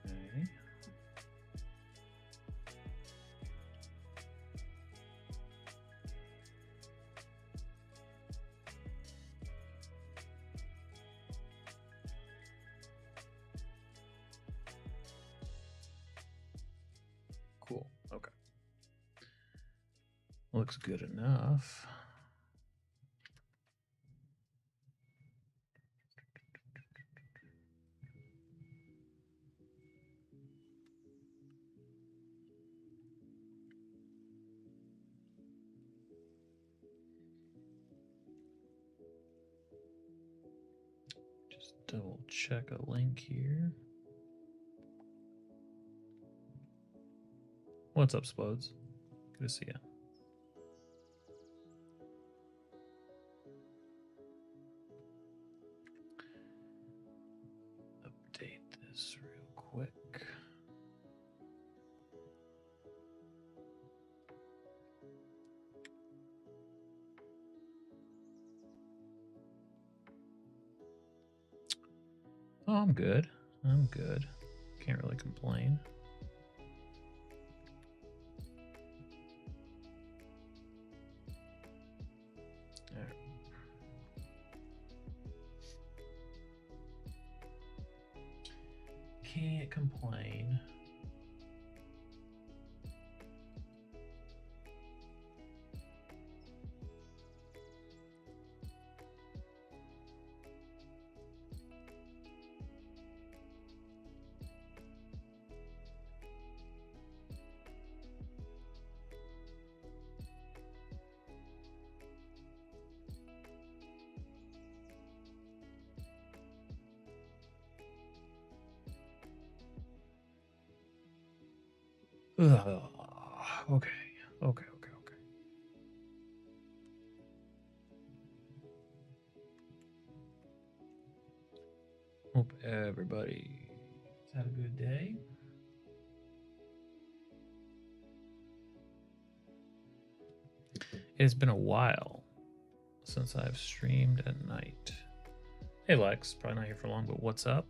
Okay. Cool. Okay. Looks good enough. Just double check a link here. What's up, Splodes? Good to see you. Update this real quick. Oh, I'm good. I'm good. Can't really complain. All right. Can't complain. Ugh. Okay. Hope everybody's had a good day. It's been a while since I've streamed at night. Hey Lex, probably not here for long, but what's up?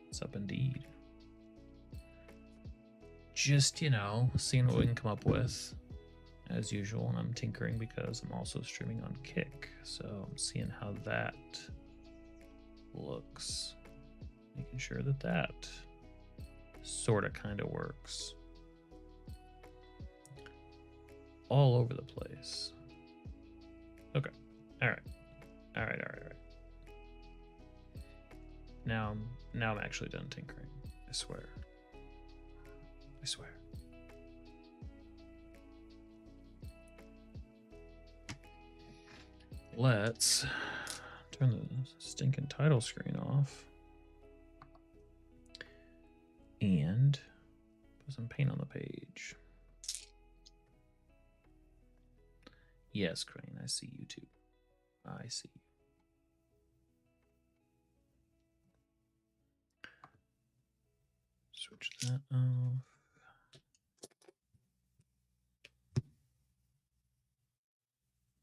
What's up indeed? Just, seeing what we can come up with as usual, and I'm tinkering because I'm also streaming on Kick, so I'm seeing how that looks, making sure that that sort of kind of works. All over the place. Okay. All right. Now I'm actually done tinkering. I swear. Let's turn the stinking title screen off and put some paint on the page. Yes, Crane, I see you too. I see you. Switch that off.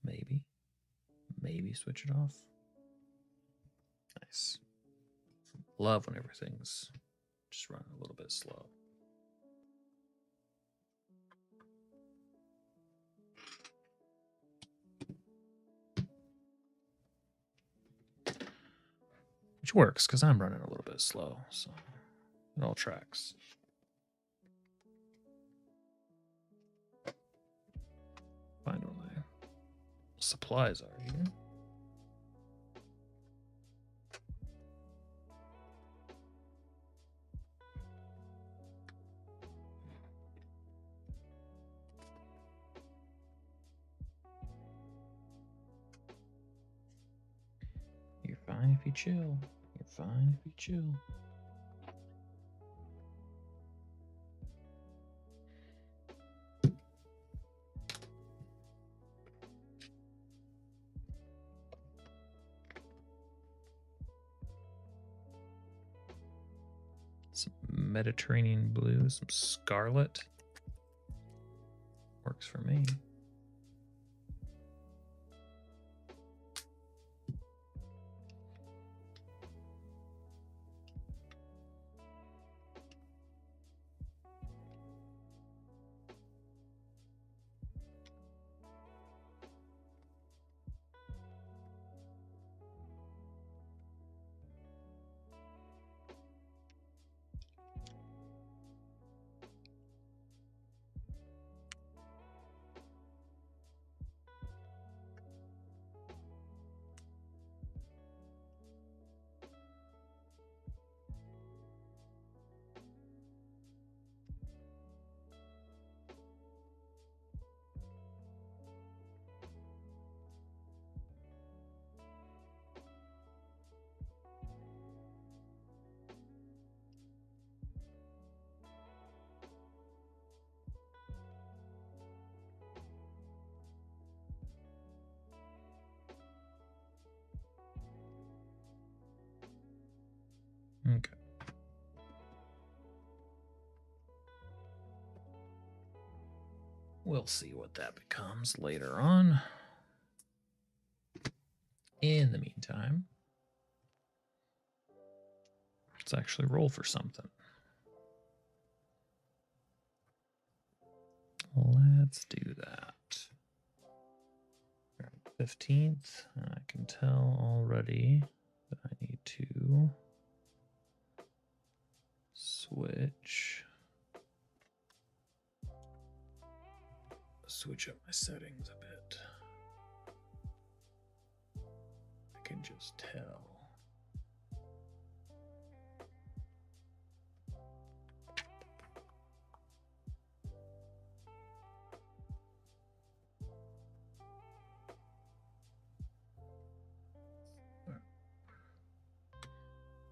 Maybe switch it off. Nice. Love when everything's just running a little bit slow. Which works because I'm running a little bit slow, so it all tracks. Find where my supplies are here. You're fine if you chill. You're fine if you chill. Some Mediterranean blue, some scarlet. Works for me. Okay. We'll see what that becomes later on. In the meantime, let's actually roll for something. Let's do that. 15th, and I can tell already that I need to switch up my settings a bit. I can just tell.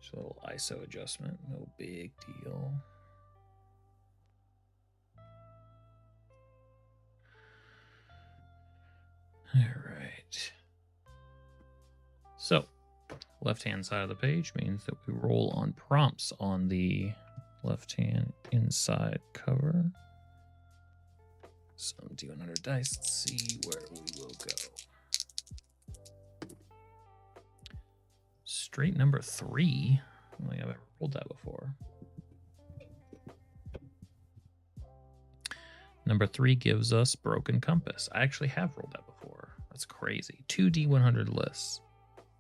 Just a little ISO adjustment, no big deal. All right. So, left-hand side of the page means that we roll on prompts on the left-hand inside cover. So I'm doing 100 dice. Let's see where we will go. Straight number 3. I don't think I've ever rolled that before. Number 3 gives us Broken Compass. I actually have rolled that before. That's crazy. 2 D100 lists.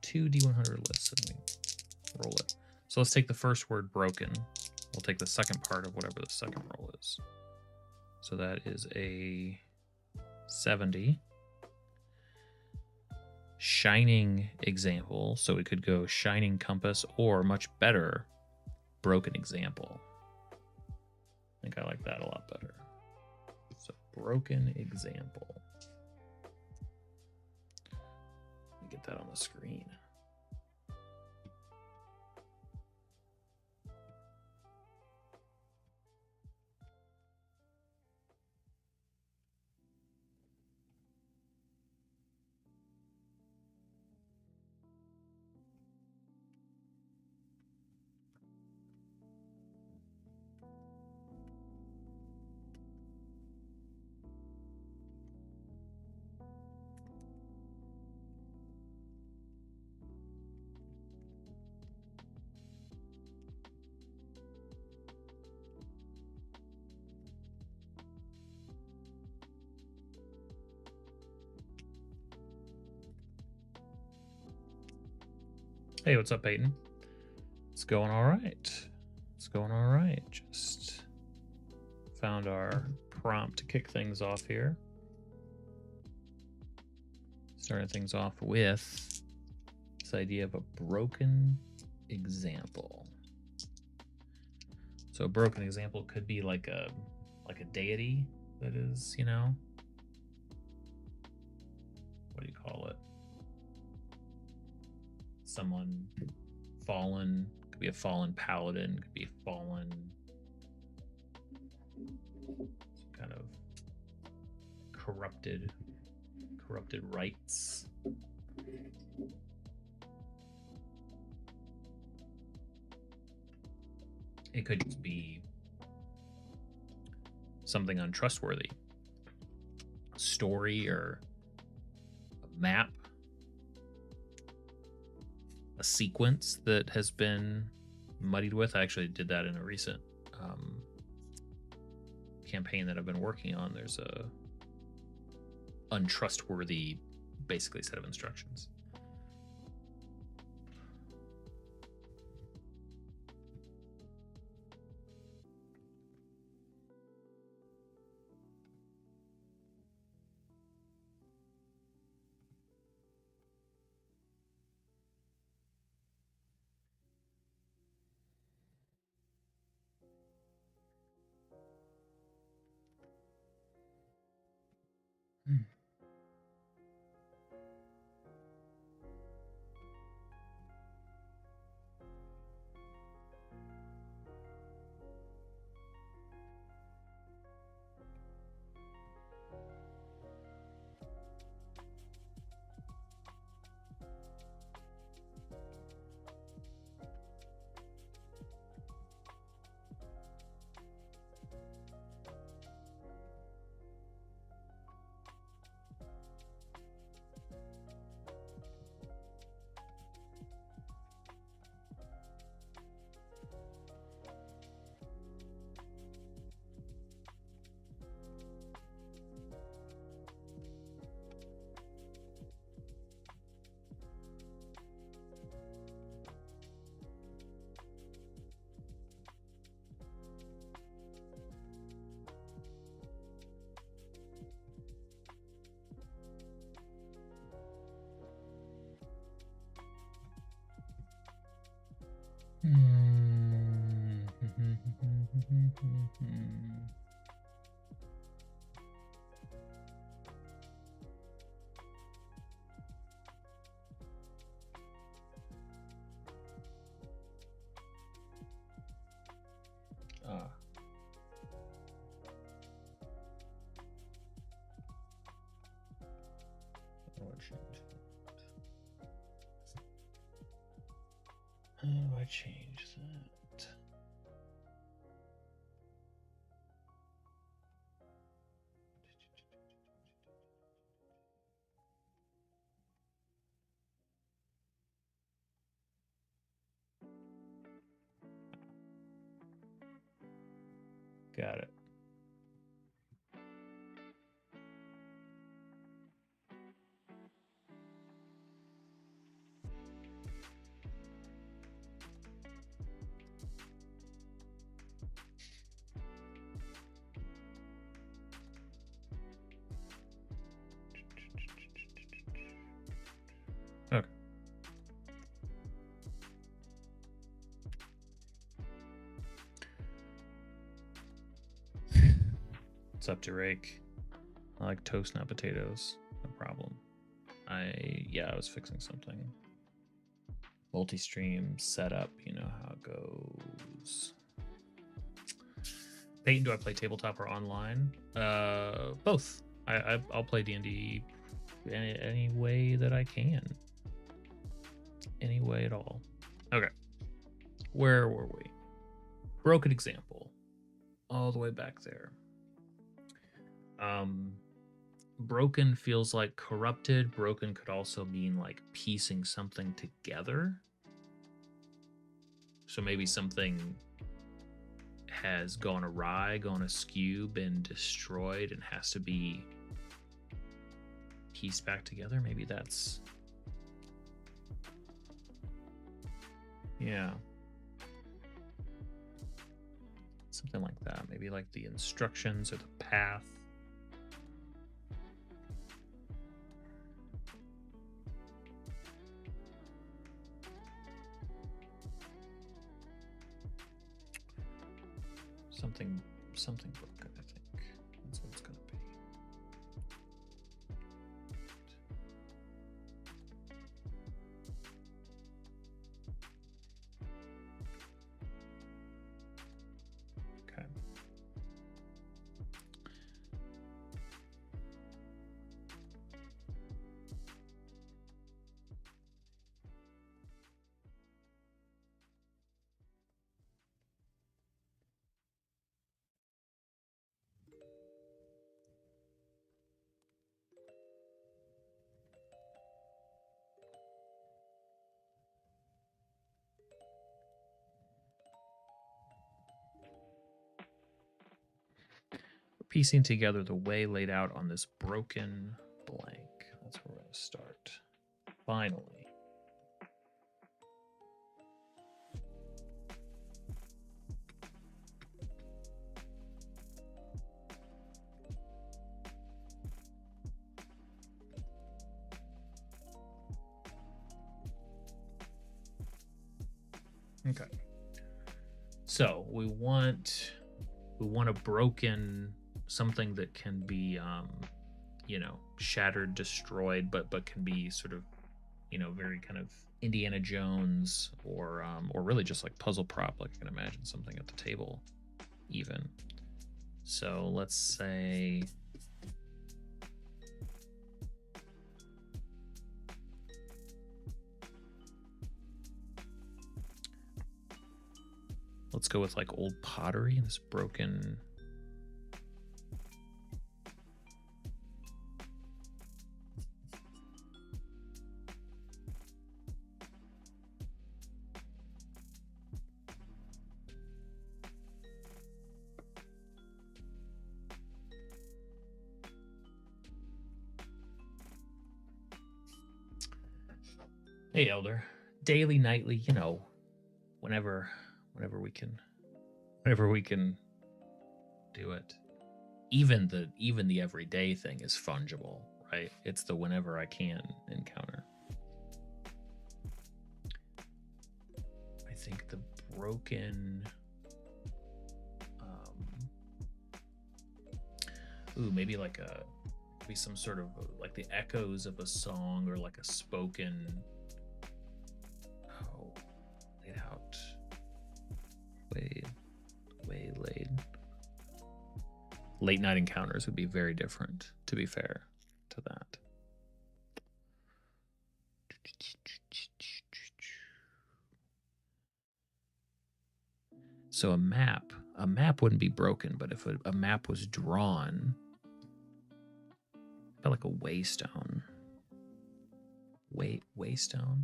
2 D100 lists, and we roll it. So let's take the first word, broken. We'll take the second part of whatever the second roll is. So that is a 70. shining example. So we could go shining compass, or much better, broken example. I think I like that a lot better. So broken example. Let me get that on the screen. Hey, what's up, Peyton? It's going all right. It's going all right. Just found our prompt to kick things off here. Starting things off with this idea of a broken example. So a broken example could be like a deity that is, you know, what do you call it? Someone fallen, could be a fallen paladin, could be a fallen kind of corrupted rights. It could just be something untrustworthy, a story or a map, a sequence that has been muddied with. I actually did that in a recent campaign that I've been working on. There's a untrustworthy, basically, set of instructions. How do I change that? Got it. up, Drake? I like toast, not potatoes. No problem. I was fixing something. Multi-stream setup, you know how it goes. Peyton, do I play tabletop or online? Both. I'll play D&D any way that I can. Any way at all. Okay. Where were we? Broken example. All the way back there. Broken feels like corrupted. Broken could also mean like piecing something together. So maybe something has gone awry, gone askew, been destroyed, and has to be pieced back together. Maybe that's... yeah. Something like that. Maybe like the instructions or the path. Something broken, I think. That's what it's going to be. Okay. Piecing together the way laid out on this broken blank. That's where we're going to start. Finally. Okay. So we want a broken, something that can be shattered, destroyed, but can be sort of, very kind of Indiana Jones or really just like puzzle prop. Like I can imagine something at the table even. So let's say let's go with like old pottery, this broken. Hey, Elder. Daily, nightly, whenever we can do it. Even the everyday thing is fungible, right? It's the whenever I can encounter. I think the broken maybe some sort of like the echoes of a song or like a spoken laid out way laid. Late night encounters would be very different, to be fair to that. So a map wouldn't be broken, but if a map was drawn, about like a waystone. Waystone.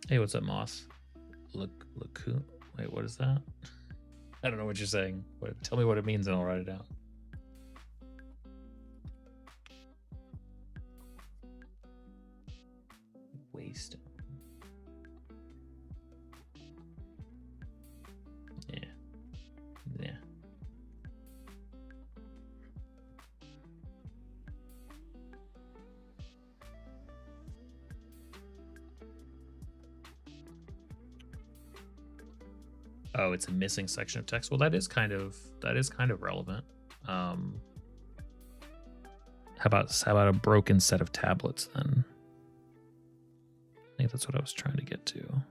Hey, what's up, Moss? Look. Wait, what is that? I don't know what you're saying. Tell me what it means and I'll write it down. Waystone. Yeah. Oh, it's a missing section of text. Well, that is kind of relevant. How about a broken set of tablets then? I think that's what I was trying to get to.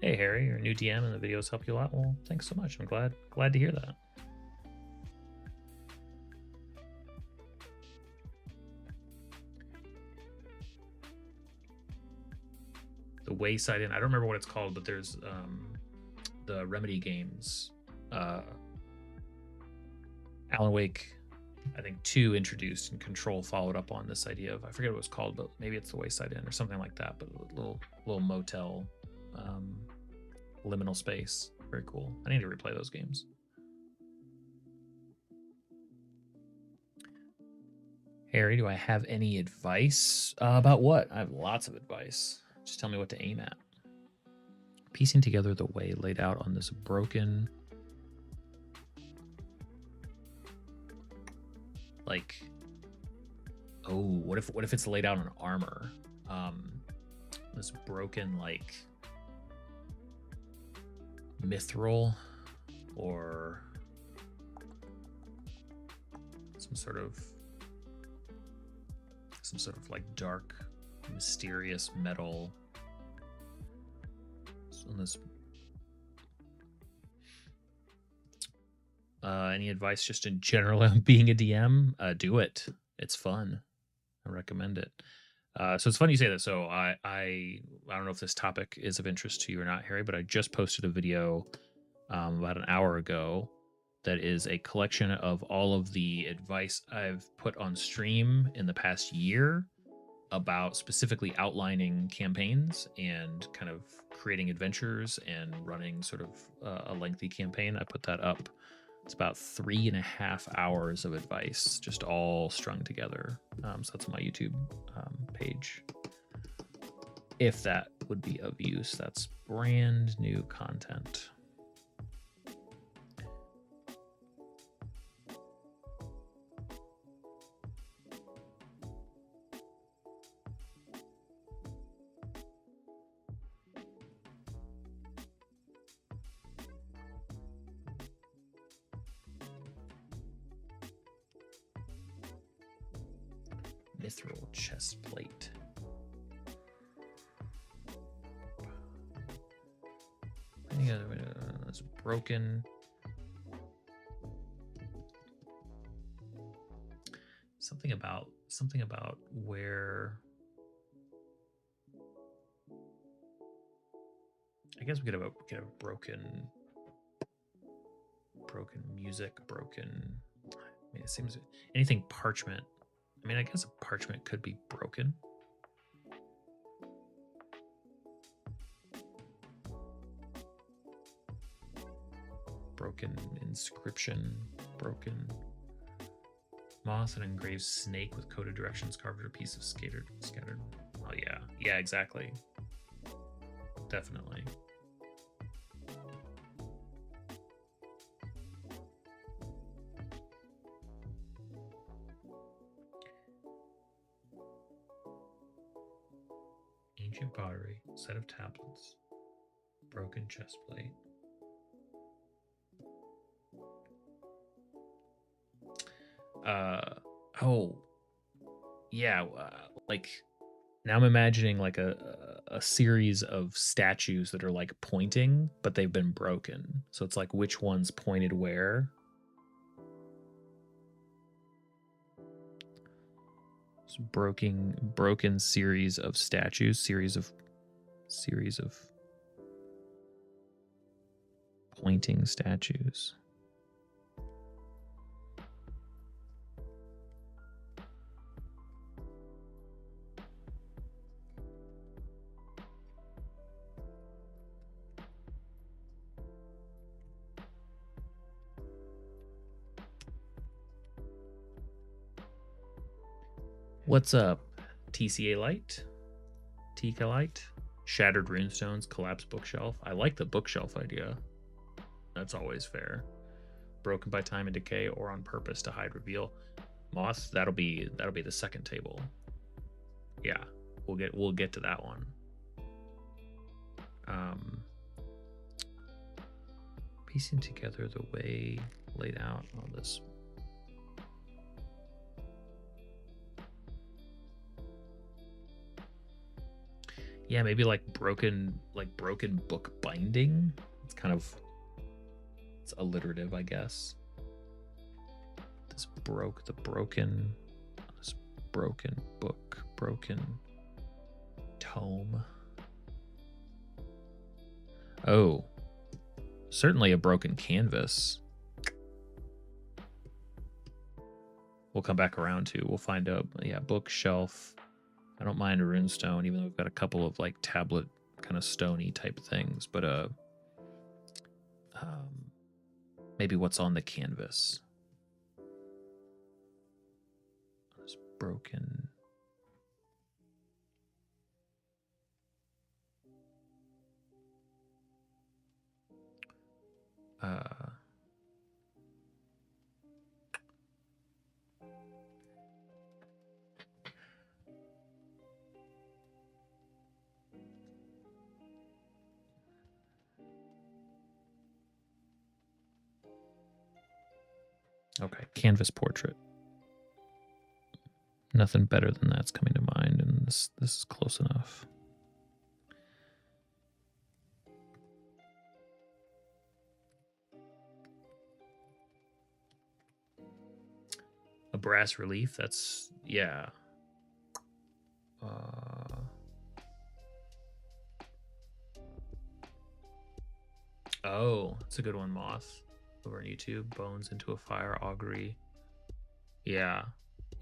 Hey Harry, your new DM and the videos help you a lot. Well, thanks so much. I'm glad to hear that. The Wayside Inn. I don't remember what it's called, but there's the Remedy games. Alan Wake, I think 2 introduced, and Control followed up on this idea of, I forget what it was called, but maybe it's the Wayside Inn or something like that. But a little motel, liminal space. Very cool. I need to replay those games. Harry, do I have any advice about what? I have lots of advice. Just tell me what to aim at. Piecing together the way laid out on this broken, like, oh, what if it's laid out on armor? This broken, like, mithril, or some sort of like dark, mysterious metal. So this, any advice just in general on being a DM? Do it. It's fun. I recommend it. So it's funny you say that. So I don't know if this topic is of interest to you or not, Harry, but I just posted a video about an hour ago that is a collection of all of the advice I've put on stream in the past year about specifically outlining campaigns and kind of creating adventures and running sort of a lengthy campaign. I put that up. It's about 3.5 hours of advice, just all strung together. So that's on my YouTube page. If that would be of use, that's brand new content. Mithril chest plate. Any other way that's broken. Something about where, I guess we could have broken music, broken. I mean, it seems anything parchment. I mean, I guess a parchment could be broken. Broken inscription, broken moss, an engraved snake with coded directions carved or a piece of scattered. Oh yeah, yeah, exactly. Definitely. Ancient pottery, set of tablets, broken chest plate. Oh, yeah. Like now I'm imagining like a series of statues that are like pointing, but they've been broken. So it's like which one's pointed where. It's broken series of statues, series of pointing statues. What's up, TCA Light? TK Light? Shattered runestones, collapsed bookshelf. I like the bookshelf idea. That's always fair. Broken by time and decay or on purpose to hide reveal. Moss, that'll be the second table. Yeah, we'll get to that one. Piecing together the way laid out on this. Yeah, maybe like broken book binding. It's kind of, it's alliterative, I guess. This broken book, broken tome. Oh, certainly a broken canvas. We'll come back around to. We'll find a bookshelf. I don't mind a runestone, even though we've got a couple of like tablet kind of stony type things. But maybe what's on the canvas? This broken. Okay, canvas portrait. Nothing better than that's coming to mind, and this is close enough. A brass relief, that's, yeah. Oh, that's a good one, Moth. Over on YouTube, bones into a fire augury. Yeah,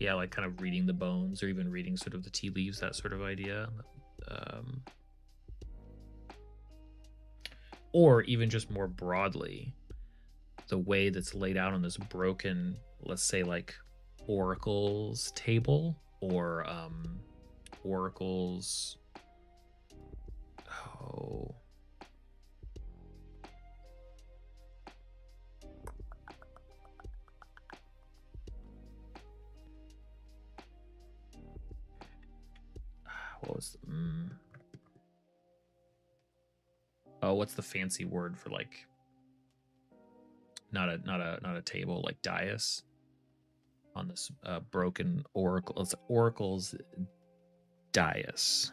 like kind of reading the bones, or even reading sort of the tea leaves, that sort of idea. Or even just more broadly, the way that's laid out on this broken, let's say like oracles table, or oracles. Oh. What was oh, what's the fancy word for like not a table, like dais on this broken oracle? It's oracle's dais.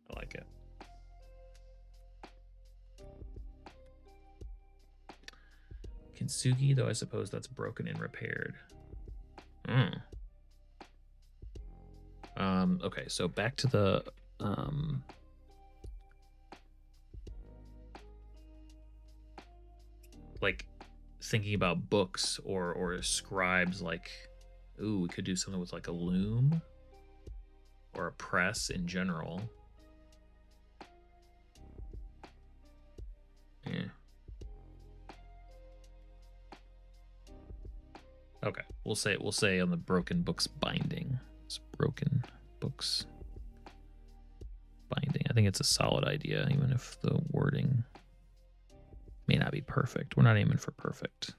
I like it. Kintsugi, though I suppose that's broken and repaired. Okay, so back to the like thinking about books or scribes, like, ooh, we could do something with like a loom or a press in general. Yeah. Okay, we'll say on the broken books binding. It's broken books binding. I think it's a solid idea, even if the wording may not be perfect. We're not aiming for perfect.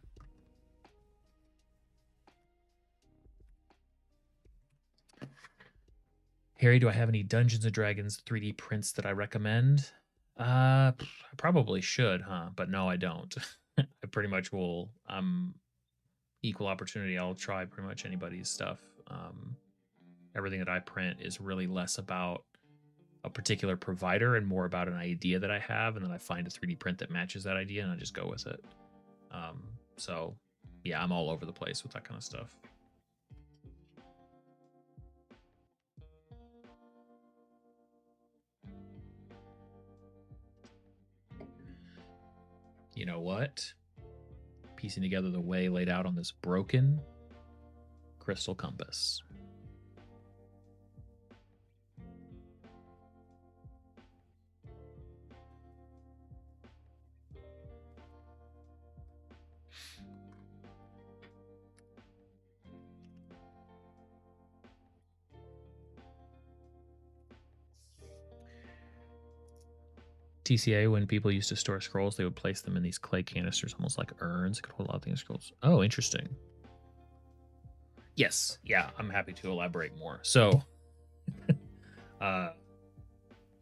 Harry, do I have any Dungeons and Dragons 3D prints that I recommend? I probably should, huh? But no, I don't. I pretty much will. Equal opportunity. I'll try pretty much anybody's stuff. Everything that I print is really less about a particular provider and more about an idea that I have, and then I find a 3D print that matches that idea, and I just go with it. So yeah, I'm all over the place with that kind of stuff. You know what? Piecing together the way laid out on this broken crystal compass. TCA, when people used to store scrolls, they would place them in these clay canisters, almost like urns. It could hold a lot of things. Scrolls. Oh, interesting. Yes, yeah, I'm happy to elaborate more. So,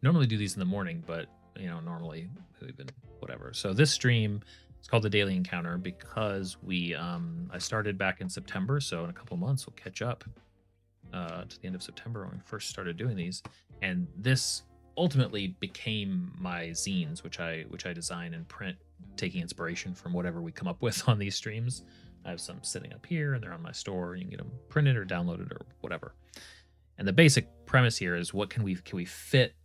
normally do these in the morning, but normally we've been whatever. So this stream is called the Daily Encounter because I started back in September, so in a couple months we'll catch up to the end of September when we first started doing these, and this ultimately became my zines, which I design and print, taking inspiration from whatever we come up with on these streams. I have some sitting up here, and they're on my store. You can get them printed or downloaded or whatever. And the basic premise here is what can we fit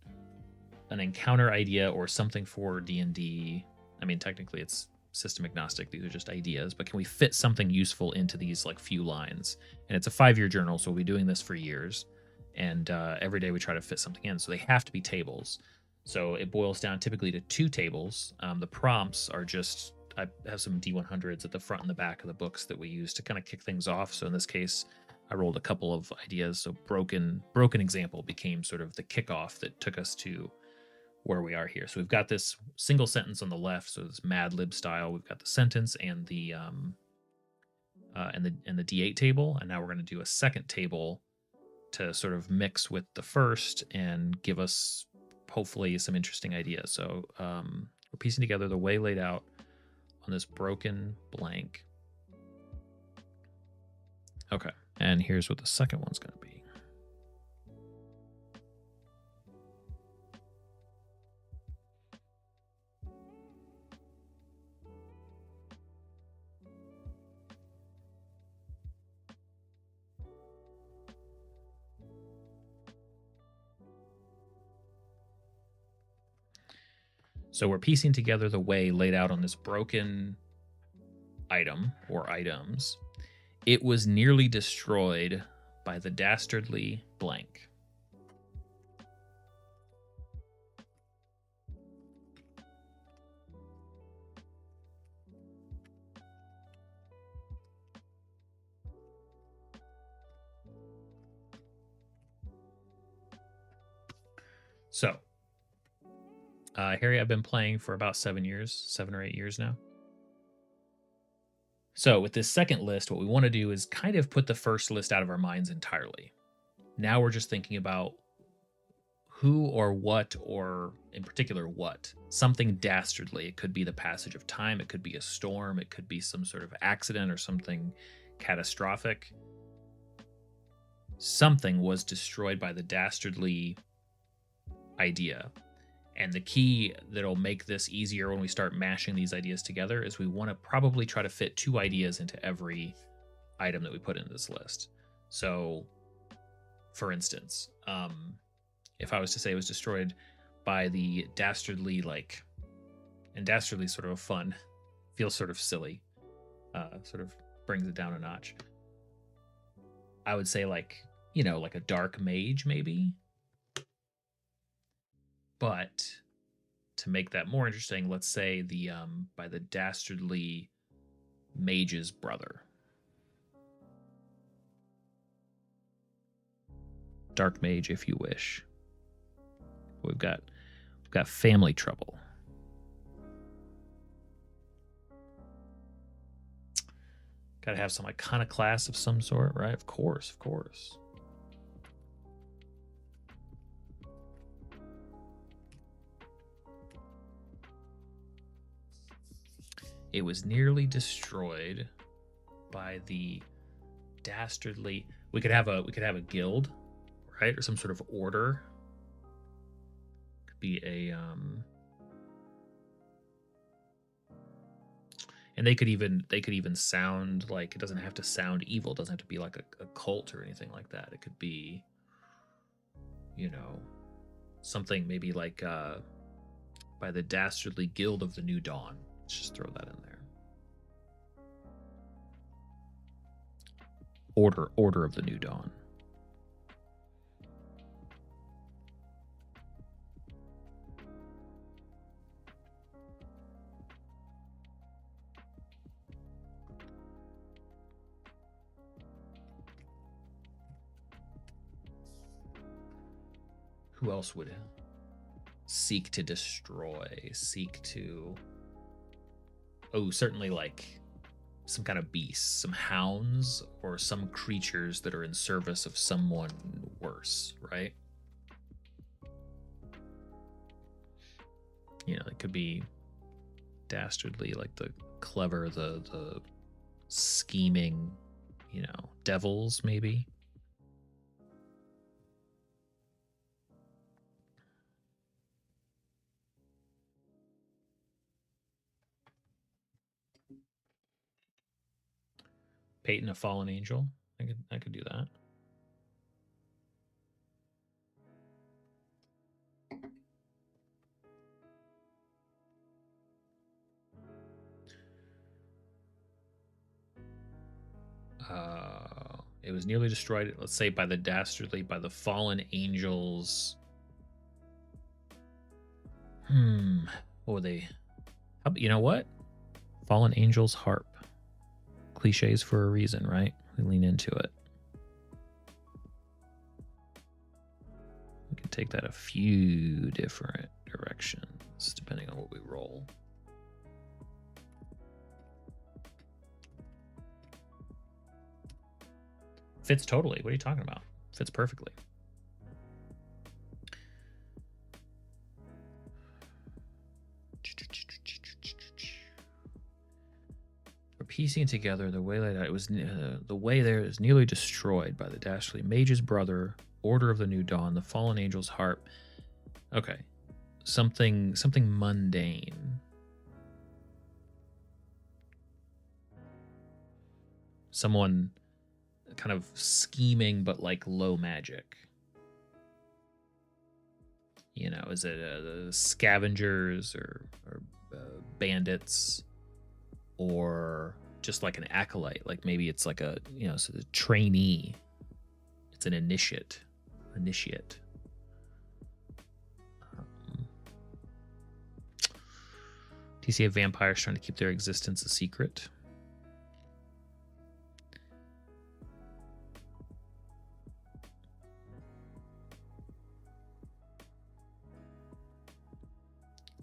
an encounter idea or something for D&D. I mean, technically it's system agnostic. These are just ideas, but can we fit something useful into these like few lines? And it's a 5-year journal, so we'll be doing this for years. And every day we try to fit something in. So they have to be tables. So it boils down typically to 2 tables. The prompts are just, I have some D100s at the front and the back of the books that we use to kind of kick things off. So in this case, I rolled a couple of ideas. So broken example became sort of the kickoff that took us to where we are here. So we've got this single sentence on the left, so it's Mad Lib style. We've got the sentence and the D8 table, and now we're going to do a second table to sort of mix with the first and give us hopefully some interesting ideas. So we're piecing together the way laid out on this broken blank. Okay, and here's what the second one's going to be. So we're piecing together the way laid out on this broken item or items. It was nearly destroyed by the dastardly blank. So, Harry, I've been playing for about 7 or 8 years now. So with this second list, what we want to do is kind of put the first list out of our minds entirely. Now we're just thinking about who or what, or in particular what. Something dastardly. It could be the passage of time. It could be a storm. It could be some sort of accident or something catastrophic. Something was destroyed by the dastardly idea. And the key that'll make this easier when we start mashing these ideas together is we want to probably try to fit 2 ideas into every item that we put into this list. So, for instance, if I was to say it was destroyed by the dastardly, and dastardly sort of fun, feels sort of silly, sort of brings it down a notch. I would say like a dark mage maybe. But to make that more interesting, let's say by the dastardly mage's brother. Dark mage, if you wish. We've got family trouble. Got to have some iconoclast of some sort, right? Of course. It was nearly destroyed by the dastardly. We could have a guild, right, or some sort of order. Could be a and they could even sound like, it doesn't have to sound evil. It doesn't have to be like a cult or anything like that. It could be, something maybe like by the dastardly guild of the New Dawn. Let's just throw that in there. Order of the New Dawn. Who else would seek to destroy? Certainly some kind of beast, some hounds, or some creatures that are in service of someone worse, right? You know, it could be dastardly, like the clever, the scheming, you know, devils, maybe. Peyton, a fallen angel. I could do that. It was nearly destroyed, let's say, by the dastardly, by the fallen angels. What were they? You know what? Fallen angels harp. Cliches for a reason, right? We lean into it. We can take that a few different directions depending on what we roll. Fits totally. What are you talking about? Fits perfectly. We're piecing together the way that it was. The way there is nearly destroyed by the dastardly mage's brother, Order of the New Dawn, the fallen angel's harp. Okay, something mundane. Someone kind of scheming, but like low magic. You know, is it scavengers or bandits, or just like an acolyte? Like maybe it's like a, you know, so the trainee. It's an initiate. Do you see a vampire trying to keep their existence a secret?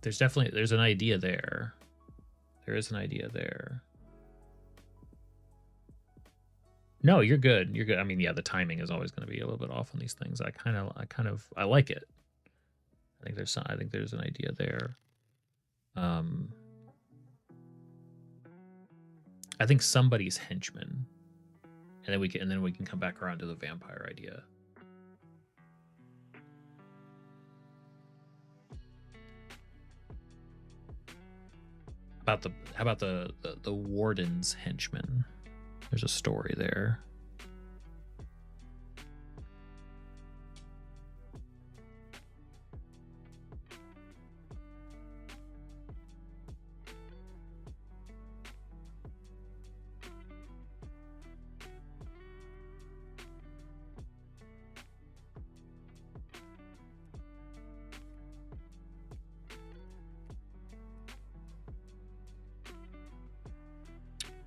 There's an idea there. There is an idea there. No, you're good. You're good. I mean, yeah, the timing is always going to be a little bit off on these things. I like it. I think there's an idea there. I think somebody's henchman, and then we can come back around to the vampire idea. How about the warden's henchman? There's a story there.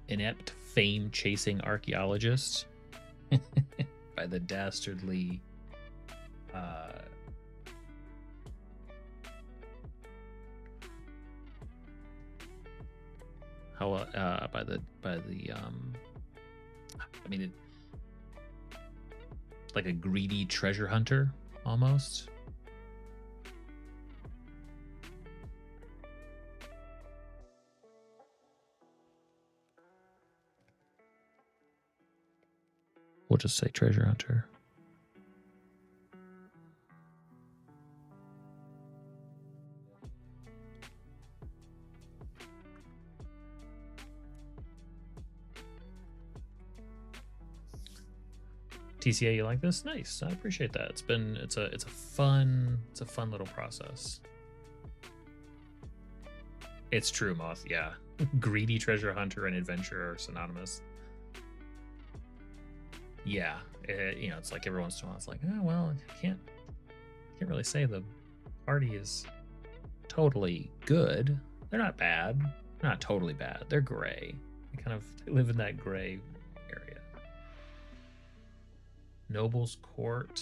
Inept fame-chasing archaeologist by the dastardly I mean, like a greedy treasure hunter almost. We'll just say treasure hunter. TCA, you like this? Nice. I appreciate that. It's a fun little process. It's true, Moth. Yeah. Greedy treasure hunter and adventurer are synonymous. Yeah, you know, it's like every once in a while, it's like, oh well, I can't really say the party is totally good. They're not bad. They're not totally bad. They're gray. They live in that gray area. Noble's Court.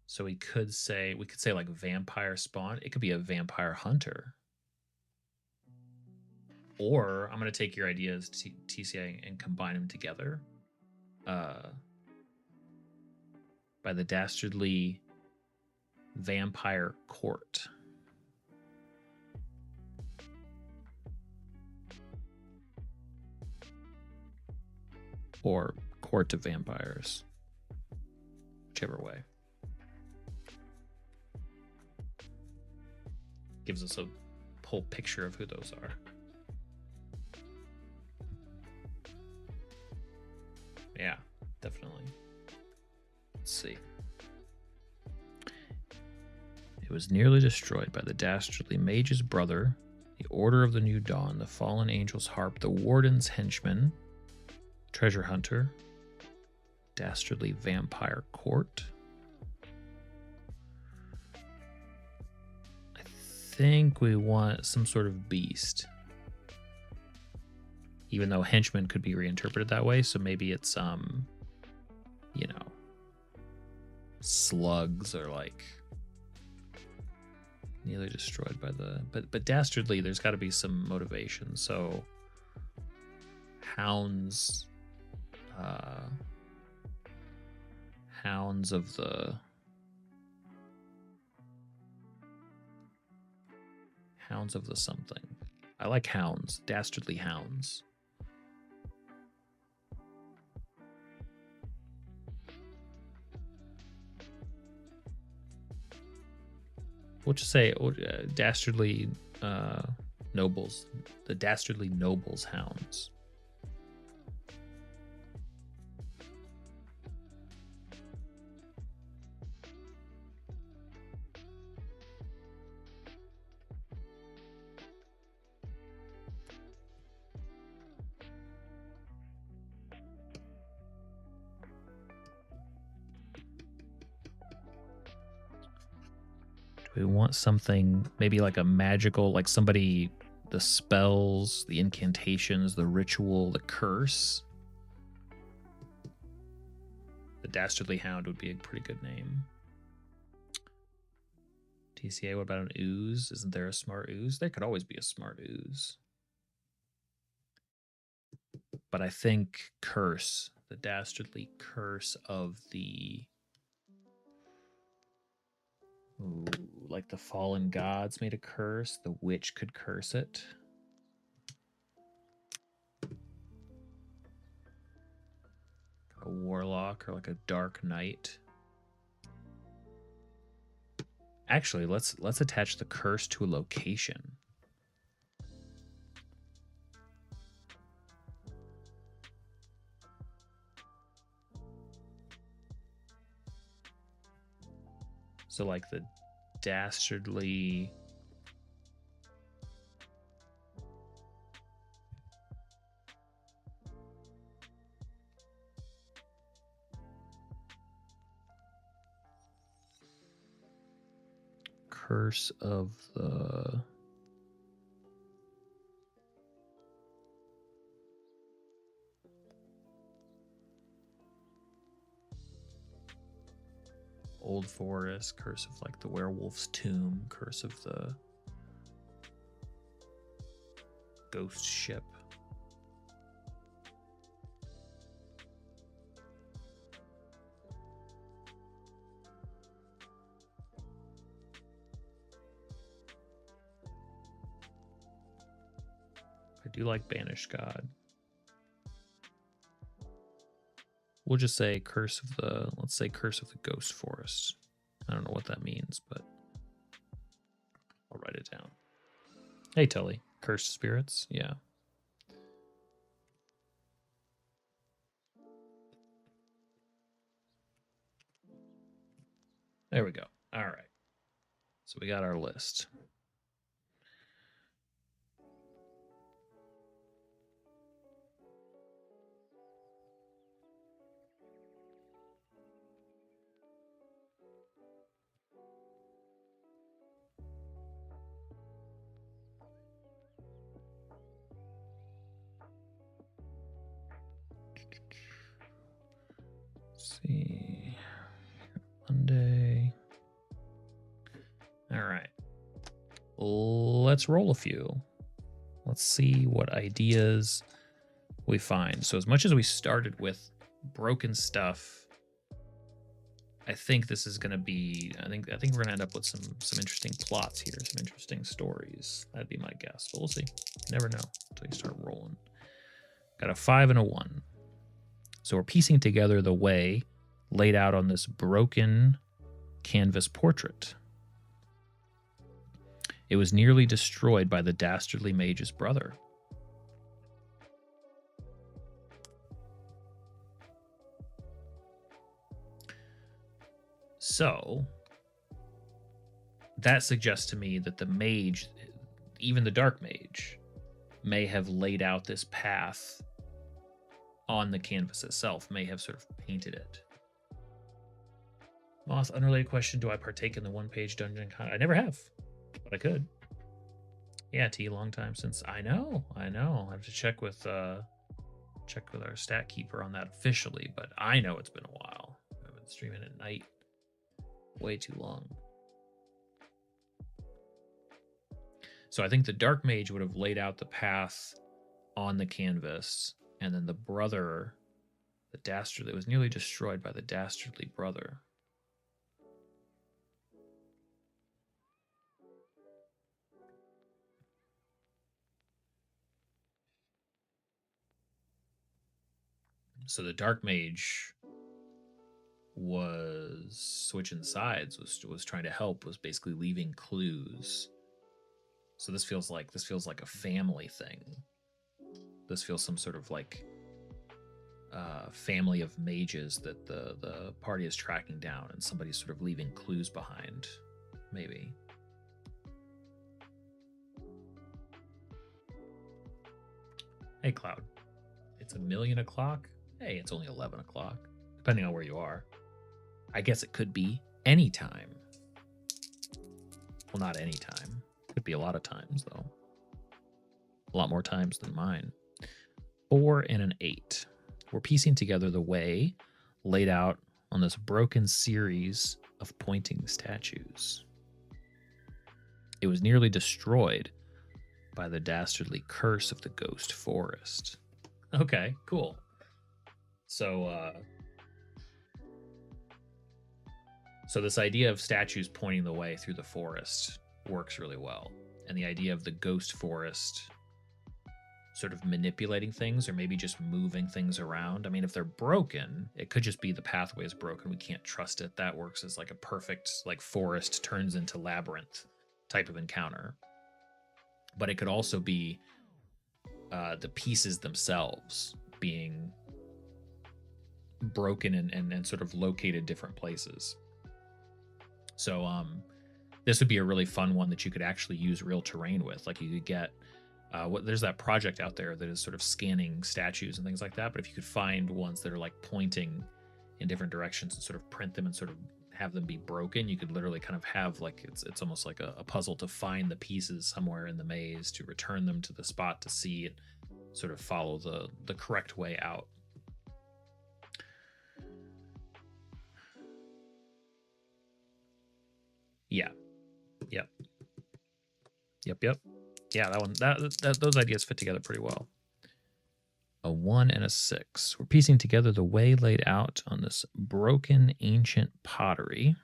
So we could say like vampire spawn. It could be a vampire hunter. Or I'm going to take your ideas, TCA, and combine them together by the Dastardly Vampire Court. Or Court of Vampires. Whichever way. Gives us a whole picture of who those are. Yeah, definitely. Let's see. It was nearly destroyed by the Dastardly Mage's brother, the Order of the New Dawn, the Fallen Angel's Harp, the Warden's Henchman, Treasure Hunter, Dastardly Vampire Court. I think we want some sort of beast. Even though henchman could be reinterpreted that way, so maybe it's you know, slugs or like nearly destroyed by the but dastardly, there's got to be some motivation. So hounds of the something. I like hounds, dastardly hounds. We'll just say dastardly nobles, the dastardly nobles hounds. We want something maybe like a magical, like somebody, the spells, the incantations, the ritual, the curse. The Dastardly Hound would be a pretty good name. TCA, what about an ooze? Isn't there a smart ooze? There could always be a smart ooze. But I think curse, the Dastardly Curse of the... Ooh, like the fallen gods made a curse. The witch could curse it. A warlock or like a dark knight. Actually, let's attach the curse to a location. So like the dastardly curse of the Old Forest, curse of like the werewolf's tomb, curse of the ghost ship. I do like Banished God. We'll just say curse of the, let's say curse of the ghost forest. I don't know what that means, but I'll write it down. Hey, Tully. Cursed spirits? Yeah. There we go. All right. So we got our list. Let's see. Monday. All right. Let's roll a few. Let's see what ideas we find. So as much as we started with broken stuff, I think this is going to be, I think we're going to end up with some interesting plots here, some interesting stories. That'd be my guess, but we'll see. Never know until you start rolling. Got a 5 and a 1. So we're piecing together the way laid out on this broken canvas portrait. It was nearly destroyed by the dastardly mage's brother. So that suggests to me that the mage, even the dark mage, may have laid out this path on the canvas itself, may have sort of painted it. Moth, unrelated question. Do I partake in the one-page dungeon? I never have, but I could. Yeah, T, long time since. I know. I have to check with our stat keeper on that officially, but I know it's been a while. I've been streaming at night way too long. So I think the dark mage would have laid out the path on the canvas, and then the brother, the dastard that was nearly destroyed by the dastardly brother. So the dark mage was switching sides, was trying to help, was basically leaving clues. So this feels like a family thing. This feels some sort of like family of mages that the party is tracking down, and somebody's sort of leaving clues behind, maybe. Hey, Cloud. It's 1,000,000 o'clock? Hey, it's only 11 o'clock, depending on where you are. I guess it could be any time. Well, not any time. Could be a lot of times, though. A lot more times than mine. 4 and an 8. We're piecing together the way laid out on this broken series of pointing statues. It was nearly destroyed by the dastardly curse of the ghost forest. Okay, cool. So this idea of statues pointing the way through the forest works really well. And the idea of the ghost forest sort of manipulating things, or maybe just moving things around. I mean, if they're broken, it could just be the pathway is broken. We can't trust it. That works as like a perfect, like, forest turns into labyrinth type of encounter. But it could also be the pieces themselves being broken and sort of located different places. So this would be a really fun one that you could actually use real terrain with. Like, you could get there's that project out there that is sort of scanning statues and things like that. But if you could find ones that are like pointing in different directions and sort of print them and sort of have them be broken, you could literally kind of have like it's almost like a puzzle to find the pieces somewhere in the maze, to return them to the spot to see it, sort of follow the correct way out. Yeah. Yep. Yeah, that one, that those ideas fit together pretty well. A 1 and a 6. We're piecing together the way laid out on this broken ancient pottery.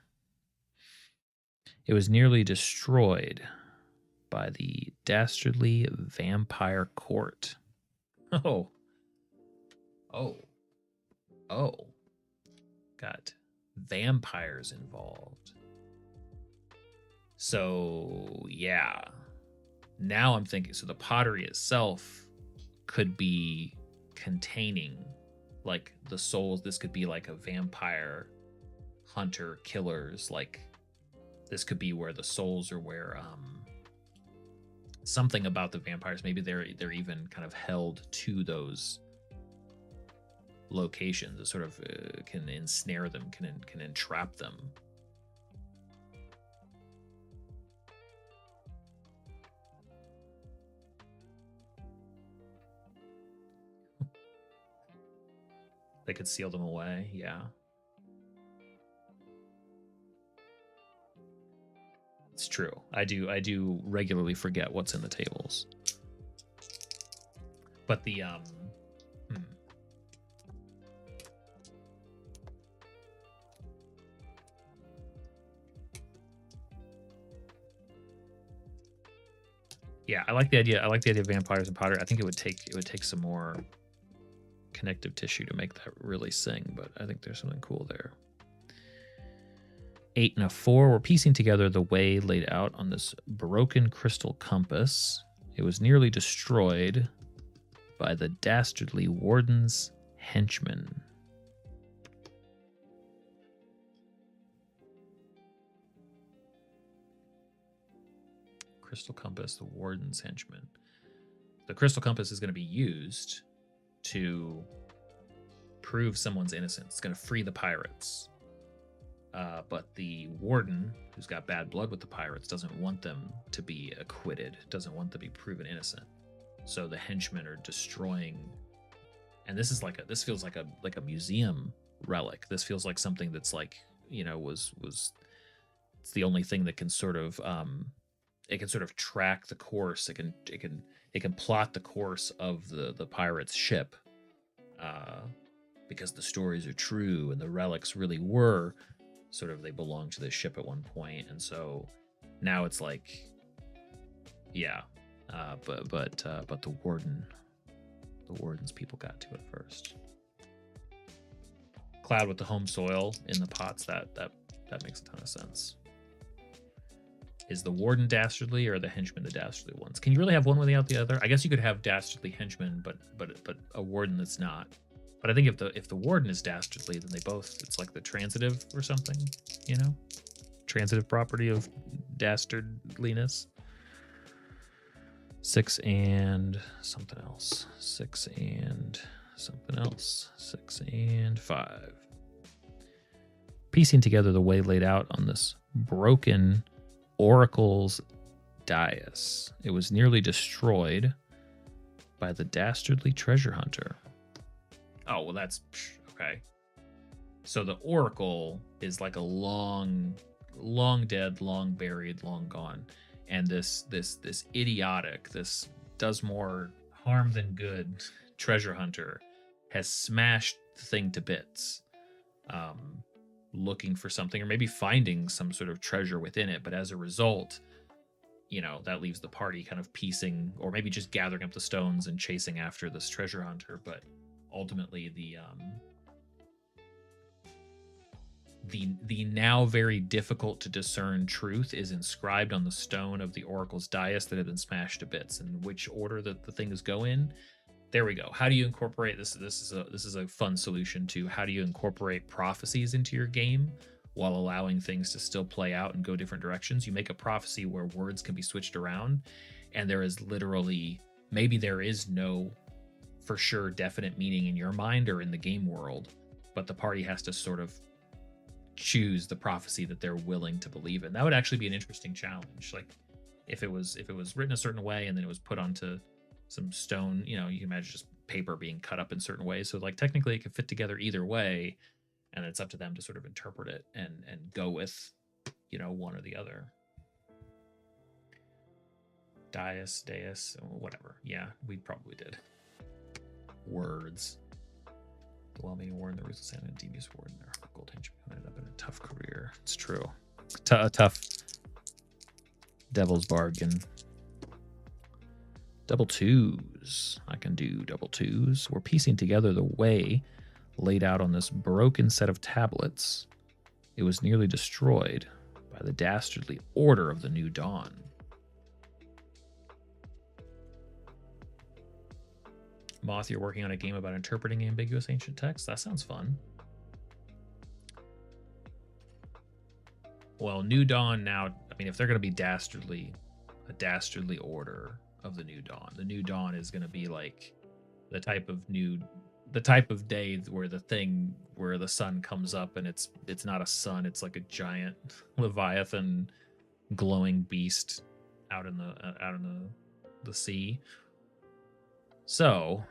It was nearly destroyed by the dastardly vampire court. Oh. Got vampires involved. So, yeah. Now I'm thinking, so the pottery itself could be containing like the souls. This could be like a vampire hunter killers. Like, this could be where the souls are, where something about the vampires, maybe they're even kind of held to those locations. It sort of can ensnare them, can entrap them. They could seal them away, yeah. It's true. I do regularly forget what's in the tables. But the yeah, I like the idea. I like the idea of vampires and pottery. I think it would take some more connective tissue to make that really sing, but I think there's something cool there. 8 and a 4. We're piecing together the way laid out on this broken crystal compass. It was nearly destroyed by the dastardly warden's henchmen. Crystal compass, the warden's henchmen. The crystal compass is going to be used to prove someone's innocence. It's going to free the pirates. But the warden, who's got bad blood with the pirates, doesn't want them to be acquitted, doesn't want them to be proven innocent. So the henchmen are destroying. And this is this feels like a museum relic. This feels like something that's like, was it's the only thing that can sort of it can sort of track the course. It can plot the course of the pirate's ship, because the stories are true and the relics really were sort of, they belonged to this ship at one point, and so now it's like, yeah, but the warden's people got to it first. Cloud with the home soil in the pots, that makes a ton of sense. Is the warden dastardly or are the henchmen the dastardly ones? Can you really have one without the other? I guess you could have dastardly henchmen, but a warden that's not. But I think if the warden is dastardly, then they both, it's like the transitive or something, transitive property of dastardliness. 6 and something else. 6 and something else. 6 and 5. Piecing together the way laid out on this broken oracle's dais. It was nearly destroyed by the dastardly treasure hunter. Oh, well, that's okay. So the oracle is like a long dead, long buried, long gone. And this idiotic, this does more harm than good treasure hunter has smashed the thing to bits, looking for something or maybe finding some sort of treasure within it. But as a result, that leaves the party kind of piecing, or maybe just gathering up the stones and chasing after this treasure hunter. But ultimately, the now very difficult to discern truth is inscribed on the stone of the oracle's dais that had been smashed to bits. And which order that the things go in, there we go. How do you incorporate this? This is a fun solution to how do you incorporate prophecies into your game while allowing things to still play out and go different directions. You make a prophecy where words can be switched around, and there is literally, maybe there is no for sure definite meaning in your mind or in the game world, but the party has to sort of choose the prophecy that they're willing to believe in. That would actually be an interesting challenge. Like if it was written a certain way and then it was put onto some stone, you can imagine just paper being cut up in certain ways. So like technically it could fit together either way, and it's up to them to sort of interpret it and go with, one or the other. Deus, whatever. Yeah, we probably did. Words. The well-meaning warden, the ruthless and devious warden, their gold henchman ended up in a tough career. It's true. A tough devil's bargain. Double twos. I can do double twos. We're piecing together the way laid out on this broken set of tablets. It was nearly destroyed by the dastardly order of the New Dawn. Moth, you're working on a game about interpreting ambiguous ancient texts? That sounds fun. Well, New Dawn now, I mean, if they're going to be a dastardly order of the New Dawn is going to be like the type of day where the sun comes up and it's not a sun, it's like a giant leviathan glowing beast out in the sea. So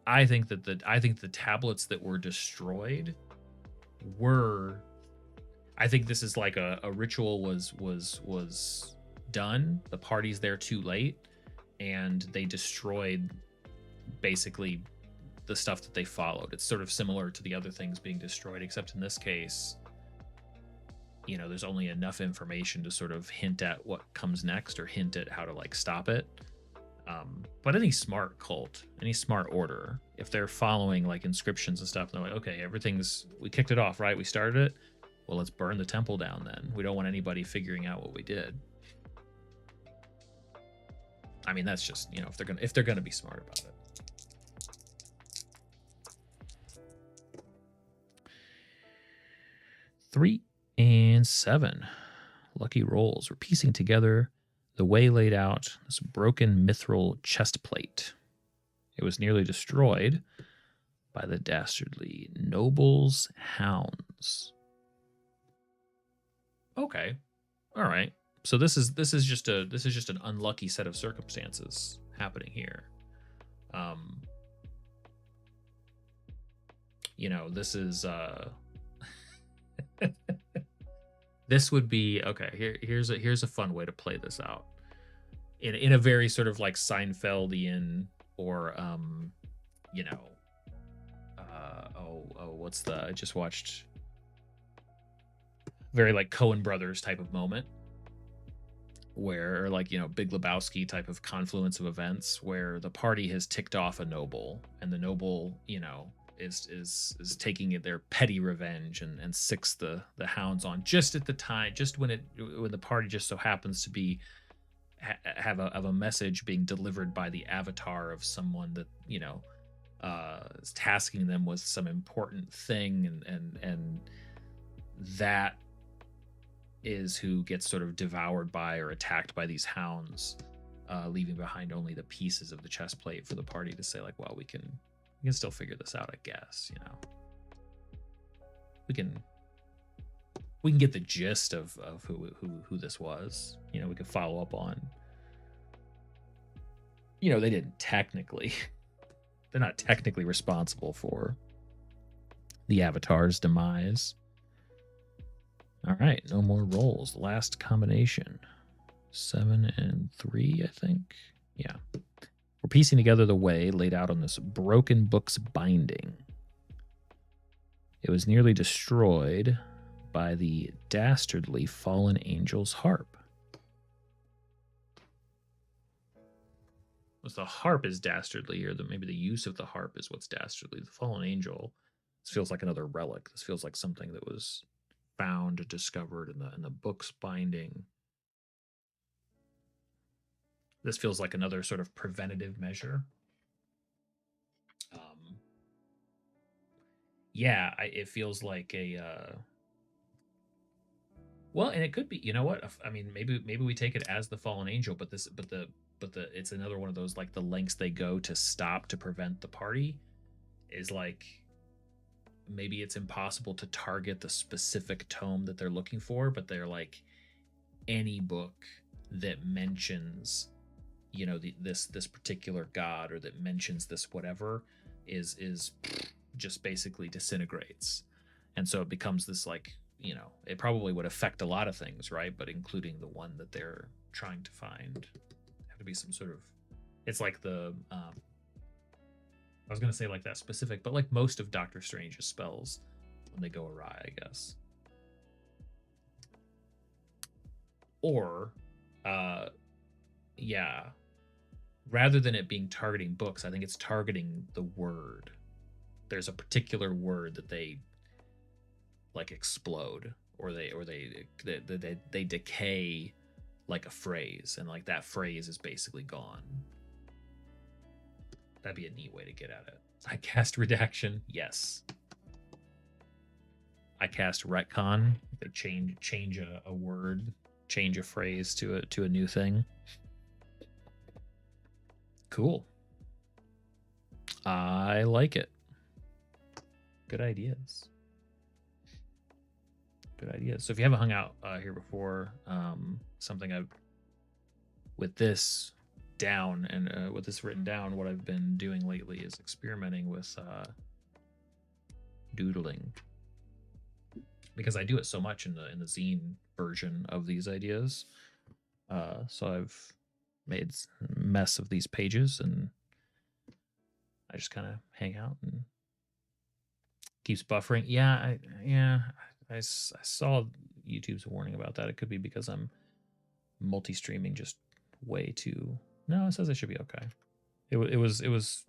I think the tablets that were destroyed were, I think this is like a ritual was done. The party's there too late, and they destroyed basically the stuff that they followed. It's sort of similar to the other things being destroyed, except in this case, you know, there's only enough information to sort of hint at what comes next or hint at how to like stop it. But any smart cult, any smart order, if they're following like inscriptions and stuff, they're like, okay, we kicked it off, right? We started it. Well, let's burn the temple down then. We don't want anybody figuring out what we did. I mean, that's just, you know, if they're gonna be smart about it. Three and 7. Lucky rolls. We're piecing together the way laid out this broken mithril chest plate. It was nearly destroyed by the dastardly noble's hounds. Okay. All right. So this is just an unlucky set of circumstances happening here. You know, this is this would be okay. Here's a fun way to play this out in a very sort of like Seinfeldian or you know, what's the I just watched very like Coen Brothers type of moment where, like, you know, Big Lebowski type of confluence of events where the party has ticked off a noble and the noble, you know, is taking their petty revenge and sicks the hounds on just at the time, just when the party just so happens to be have a message being delivered by the avatar of someone that, you know, is tasking them with some important thing, and that is who gets sort of devoured by or attacked by these hounds, leaving behind only the pieces of the chest plate for the party to say like, well, we can still figure this out, I guess. You know, we can get the gist of who this was. You know, we could follow up on, you know, they're not technically responsible for the avatar's demise. All right, no more rolls. Last combination. 7 and 3, I think. Yeah. We're piecing together the way laid out on this broken book's binding. It was nearly destroyed by the dastardly fallen angel's harp. Well, the harp is dastardly, or maybe the use of the harp is what's dastardly. The fallen angel, this feels like another relic. This feels like something that was found, discovered in the book's binding. This feels like another sort of preventative measure. Yeah, it feels like a well, and it could be, you know what? I mean, maybe we take it as the fallen angel, but it's another one of those, like, the lengths they go to stop to prevent the party is like, maybe it's impossible to target the specific tome that they're looking for, but they're like, any book that mentions, you know, this particular god, or that mentions this whatever is just basically disintegrates. And so it becomes this, like, you know, it probably would affect a lot of things, right? But including the one that they're trying to find. Have to be some sort of, it's like the I was gonna say like that specific, but like most of Doctor Strange's spells when they go awry, I guess. Or yeah, rather than it being targeting books, I think it's targeting the word. There's a particular word that they like explode, or they decay like a phrase, and like that phrase is basically gone. That'd be a neat way to get at it. I cast redaction, yes. I cast retcon. They change a word, change a phrase to a new thing. Cool. I like it. Good ideas. Good ideas. So if you haven't hung out here before, something I've with this down and with this written down, what I've been doing lately is experimenting with doodling, because I do it so much in the zine version of these ideas. So I've made a mess of these pages, and I just kind of hang out and keeps buffering. Yeah, I saw YouTube's warning about that. It could be because I'm multi-streaming just way too. No, it says it should be okay. It was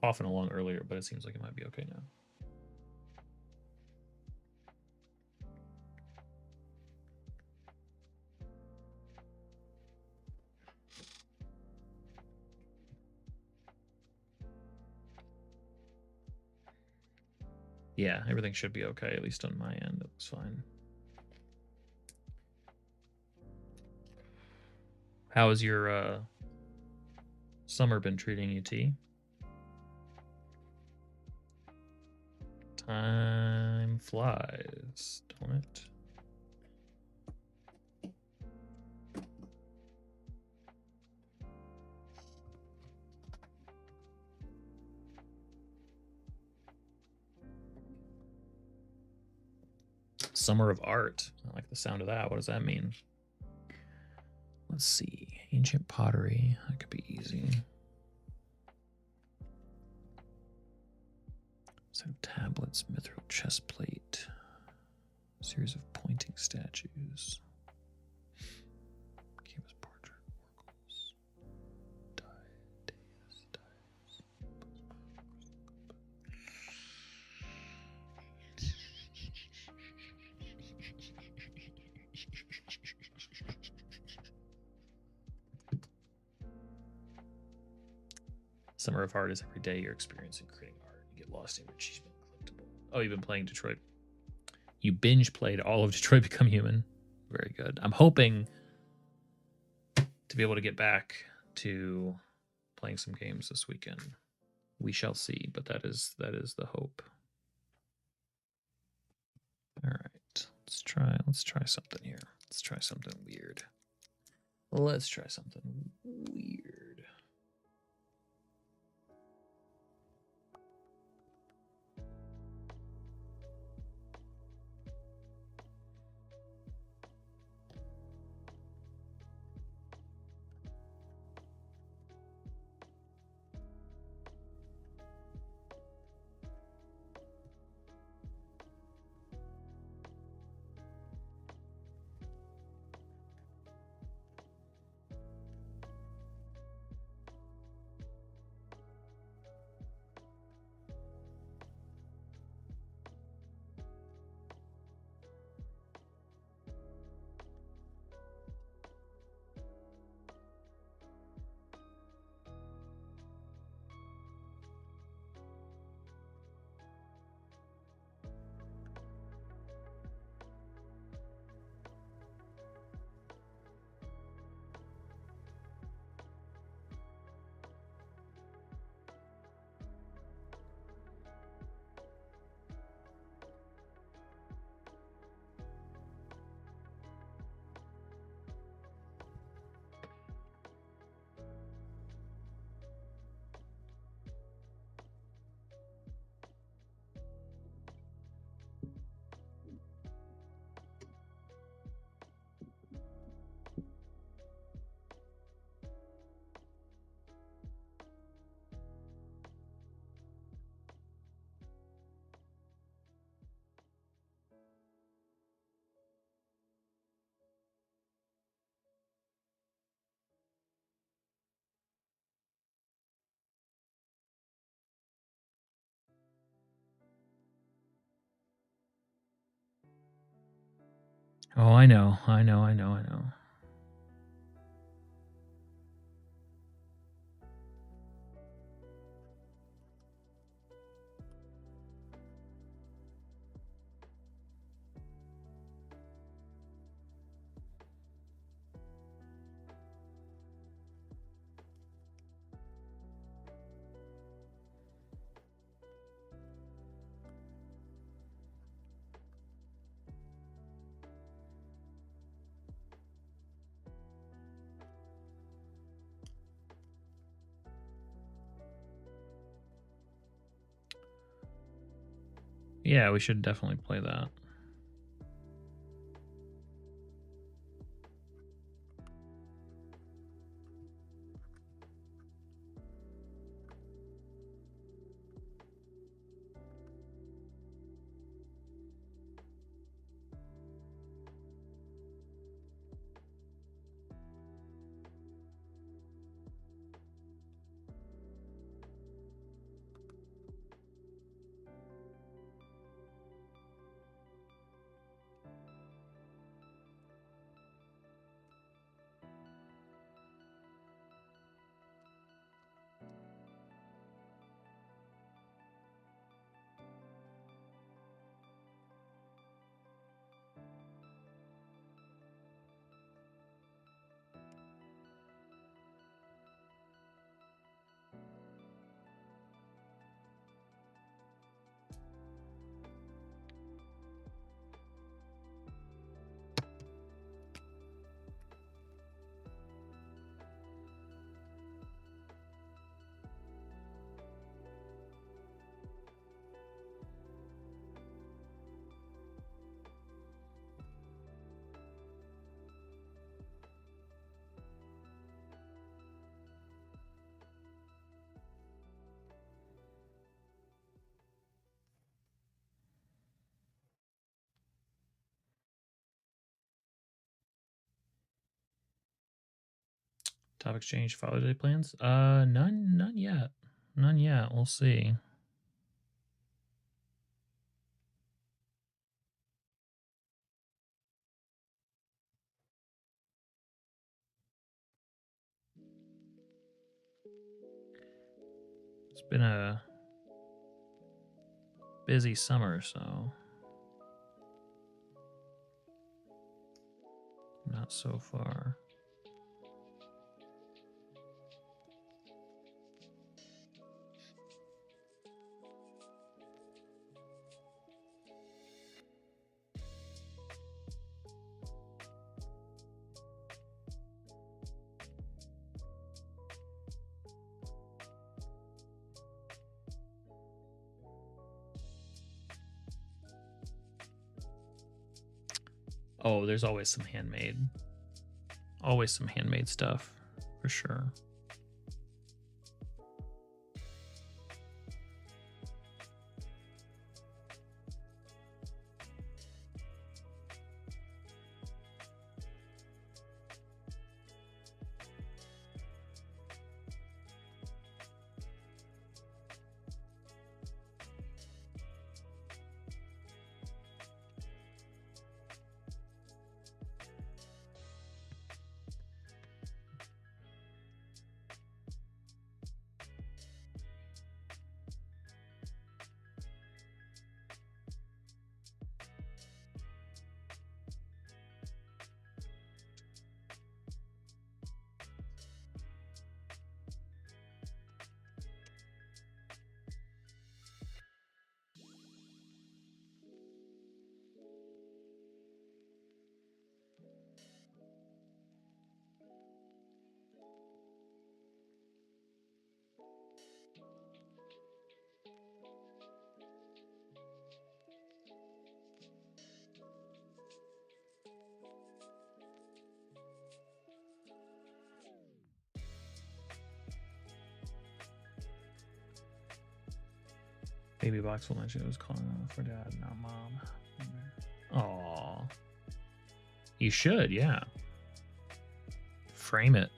coughing along earlier, but it seems like it might be okay now. Yeah, everything should be okay, at least on my end. It looks fine. How has your summer been treating you, T? Time flies, don't it? Summer of Art. I like the sound of that. What does that mean? Let's see. Ancient pottery. That could be easy. So tablets, mithril chest plate. Series of pointing statues. Canvas portrait, oracles. Dies. Summer of Art is every day you're experiencing creating art. You get lost in your achievement collectible. Oh, you've been playing Detroit. You binge played all of Detroit Become Human. Very good. I'm hoping to be able to get back to playing some games this weekend. We shall see, but that is the hope. All right. Let's try something here. Let's try something weird. Let's try something weird. Oh, I know. Yeah, we should definitely play that. Topics change. Father's Day plans? None yet. None yet. We'll see. It's been a busy summer, so not so far. Oh, there's always some handmade. Always some handmade stuff, for sure. Baby Box will mention it was calling for dad, not mom. Aw. You should, yeah. Frame it.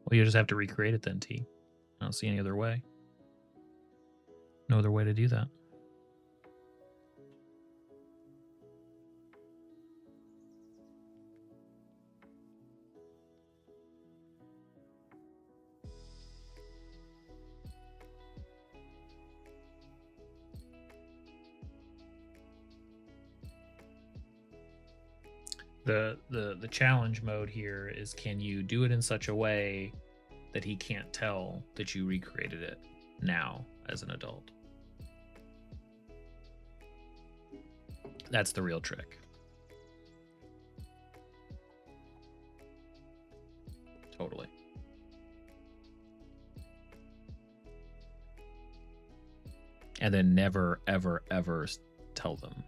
Well, you just have to recreate it then, T. I don't see any other way. No other way to do that. The challenge mode here is, can you do it in such a way that he can't tell that you recreated it now as an adult? That's the real trick. Totally. And then never, ever, ever tell them.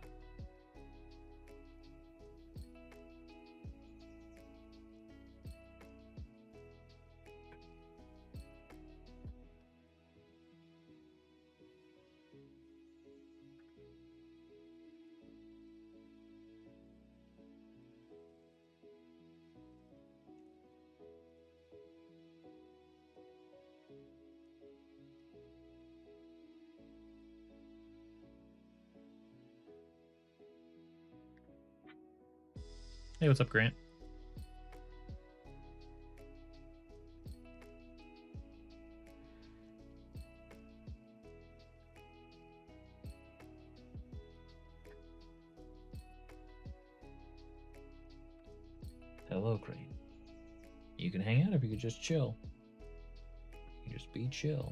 Hey, what's up, Grant? Hello, Crane. You can hang out if you could just chill. You just be chill.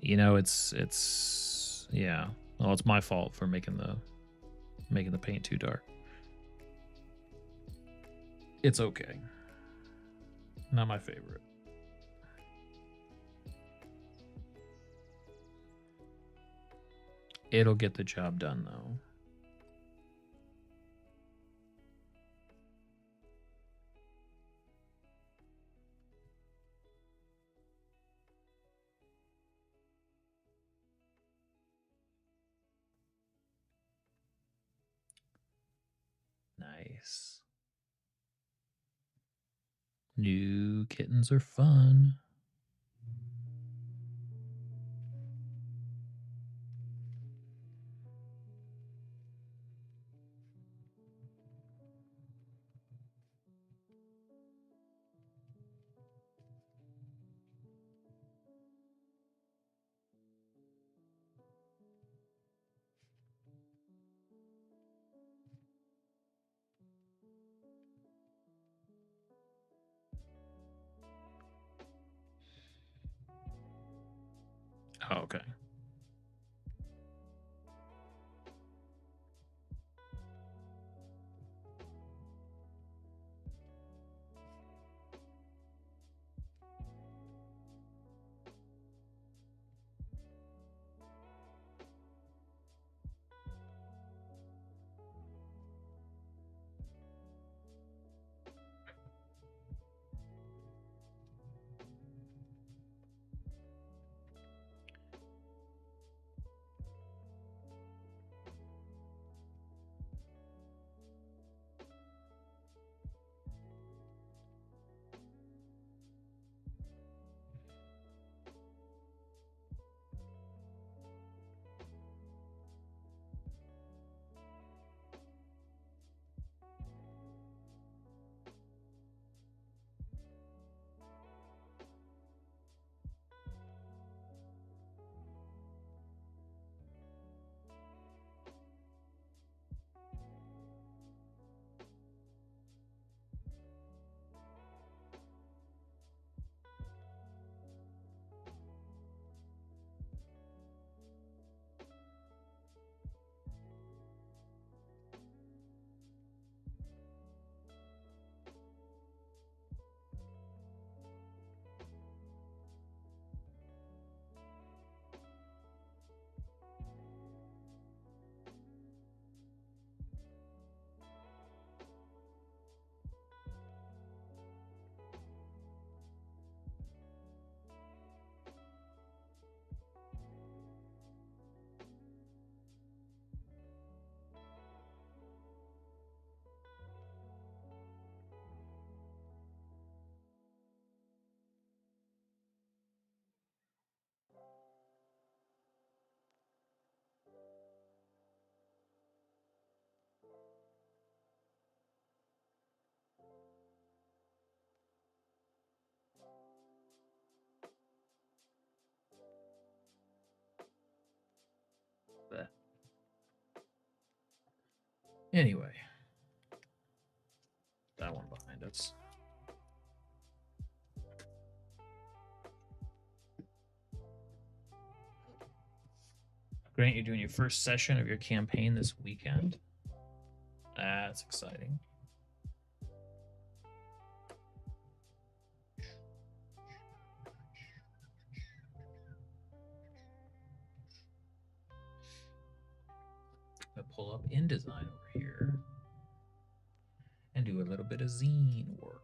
You know, it's yeah. Well, it's my fault for making the paint too dark. It's okay. Not my favorite. It'll get the job done though. Nice. New kittens are fun. Oh, okay. But anyway, that one behind us. Grant, you're doing your first session of your campaign this weekend. That's exciting. I'll pull up InDesign over here and do a little bit of zine work.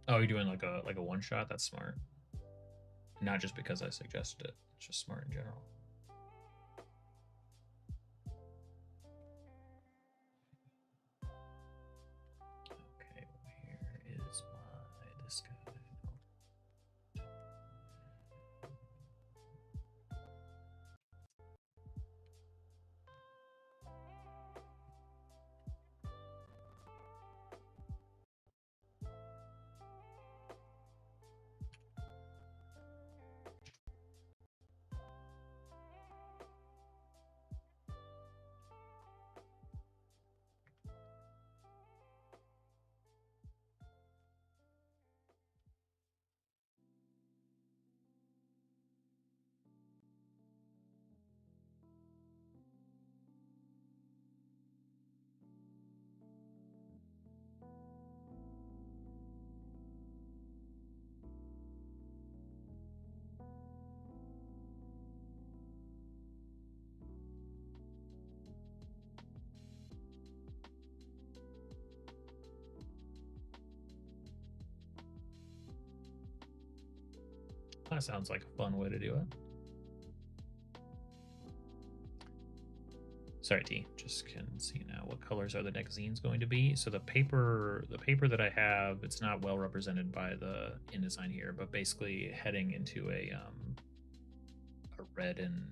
Oh, you're doing like a one shot? That's smart. Not just because I suggested it. It's just smart in general. That sounds like a fun way to do it. Sorry, T. Just can see now what colors are the next zines going to be. So the paper that I have, it's not well represented by the InDesign here, but basically heading into a red and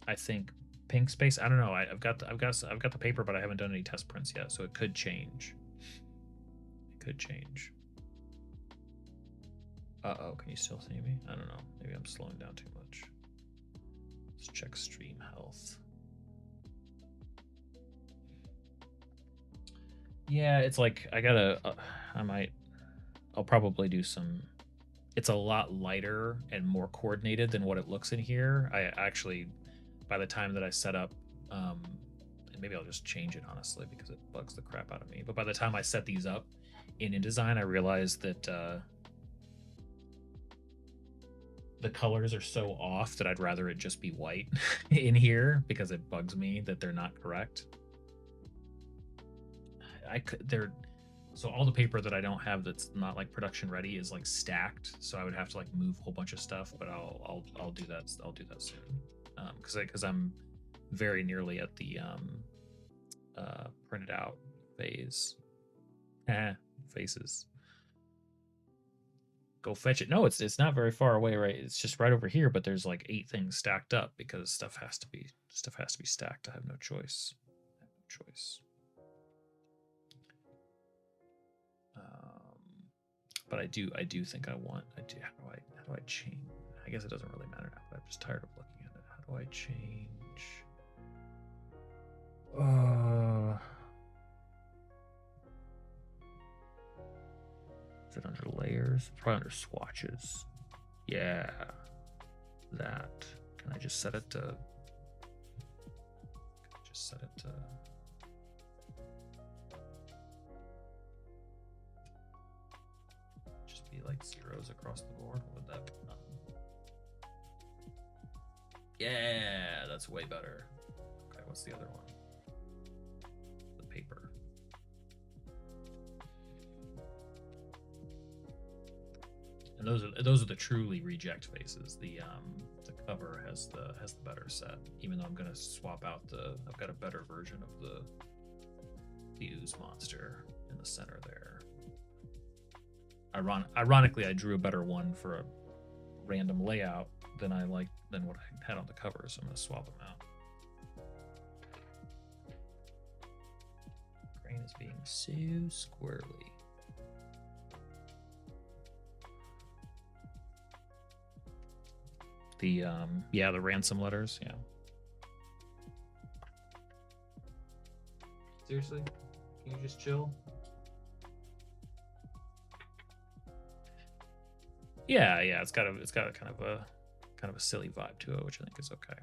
I think pink space. I don't know. I've got the paper, but I haven't done any test prints yet, so it could change. It could change. Uh-oh, can you still see me? I don't know. Maybe I'm slowing down too much. Let's check stream health. Yeah, it's like I gotta. I'll probably do some. It's a lot lighter and more coordinated than what it looks in here. I actually, by the time that I set up, and maybe I'll just change it honestly because it bugs the crap out of me. But by the time I set these up in InDesign, I realized that the colors are so off that I'd rather it just be white in here because it bugs me that they're not correct. So all the paper that I don't have that's not like production ready is like stacked, so I would have to like move a whole bunch of stuff, but I'll do that. I'll do that soon because I'm very nearly at the printed out phase. Faces. Go fetch it. No, it's not very far away, right? It's just right over here, but there's like 8 things stacked up because stuff has to be stacked. I have no choice. But I do think I want. How do I change? I guess it doesn't really matter now. But I'm just tired of looking at it. How do I change? Is it under layers? Probably under swatches. Yeah, that. Can I just set it to? Just be like zeros across the board. Would that? Yeah, that's way better. Okay, what's the other one? The paper. And those are the truly reject faces. The cover has the better set. Even though I'm gonna swap out I've got a better version of the ooze monster in the center there. Ironically, I drew a better one for a random layout than what I had on the cover, so I'm gonna swap them out. Crane is being so squirrely. The the ransom letters, yeah. Seriously? Can you just chill? Yeah, it's got a kind of a silly vibe to it, which I think is okay.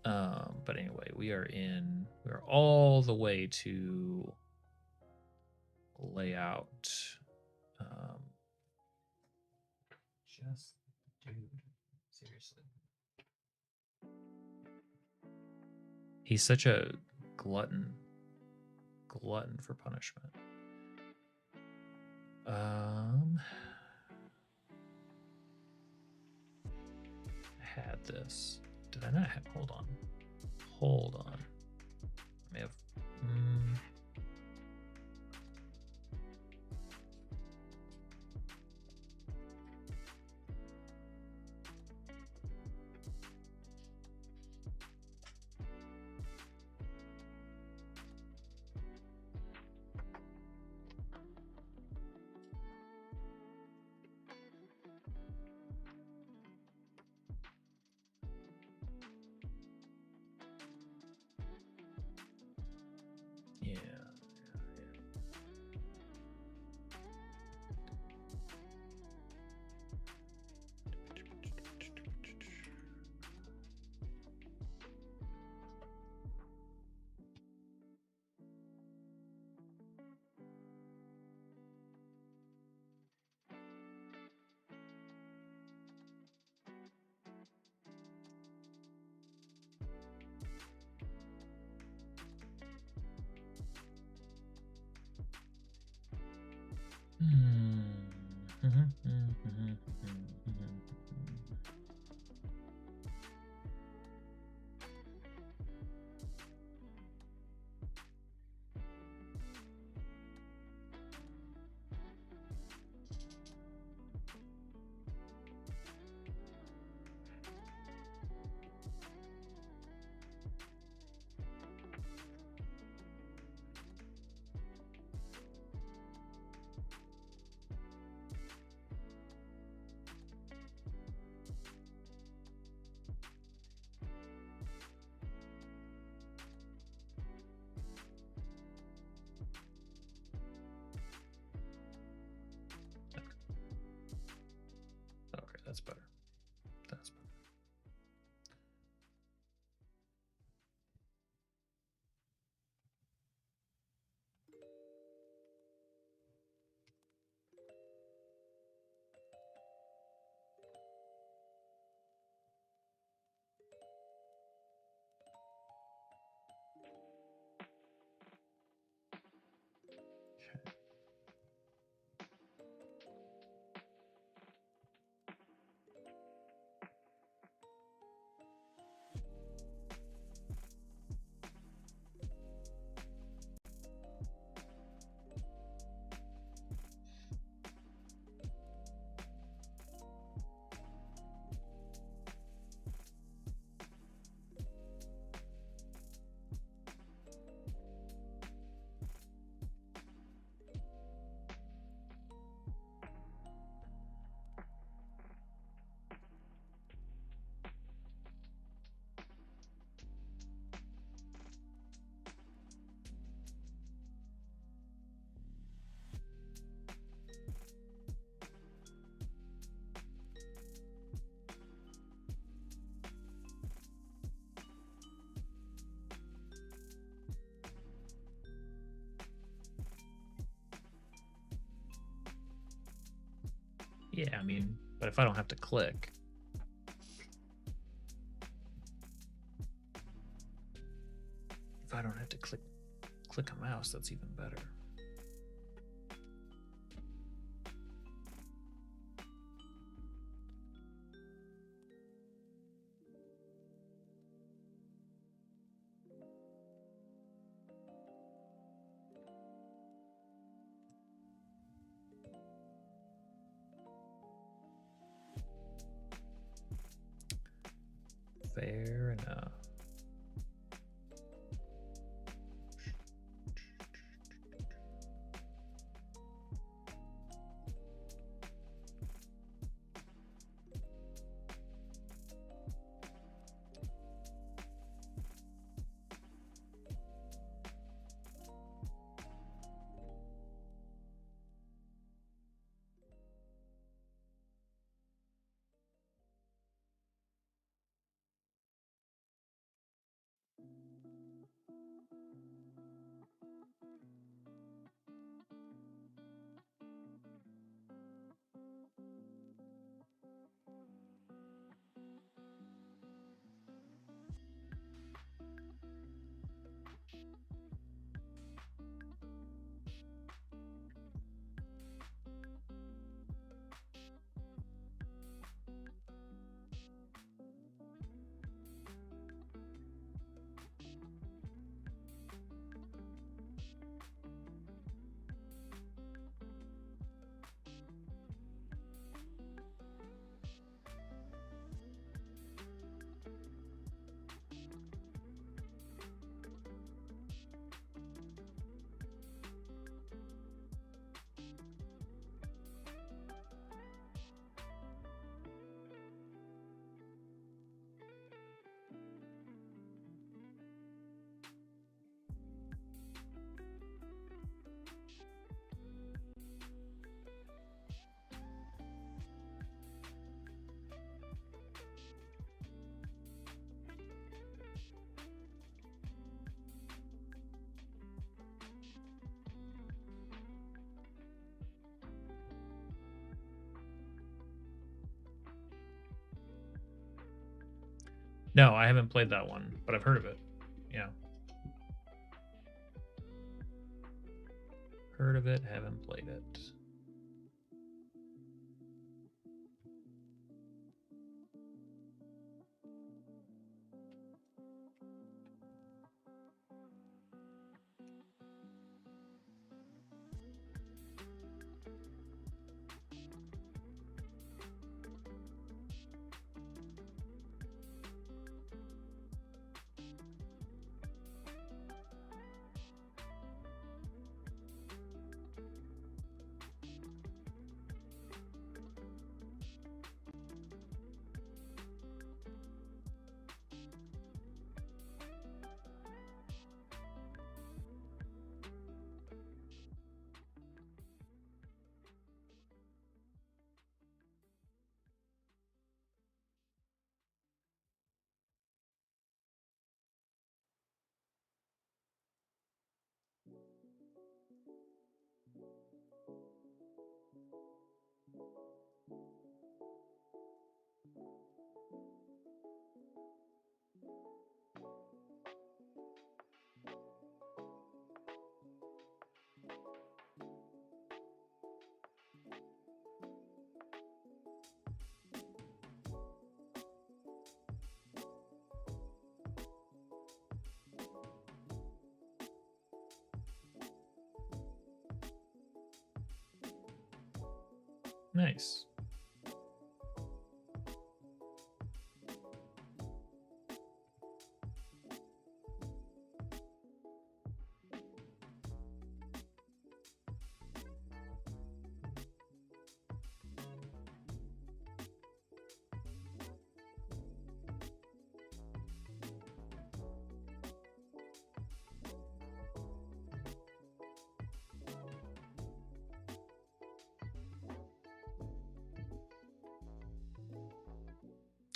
But anyway, we are all the way to layout. Just dude. Seriously. He's such a glutton for punishment. I had this. Did I not have? Hold on. I may have. Hmm. That's better. That's better. Yeah, I mean, but if I don't have to click. If I don't have to click a mouse, that's even better. Fair enough. No, I haven't played that one, but I've heard of it. Yeah. Heard of it, haven't played it. Nice.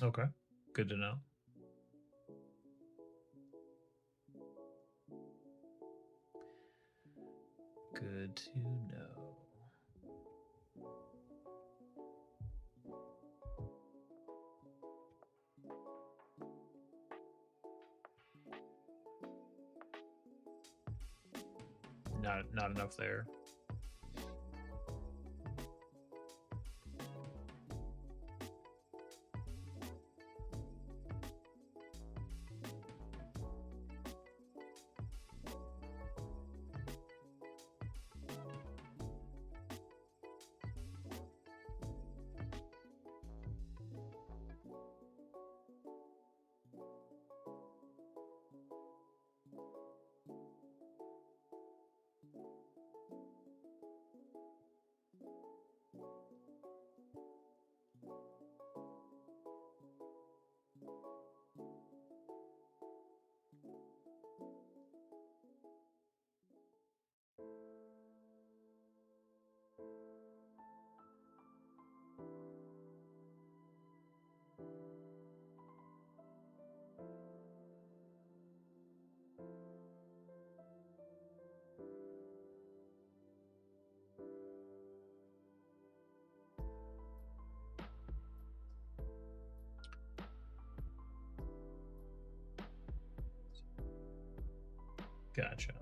Okay, good to know. Good to know. Not enough there. Gotcha.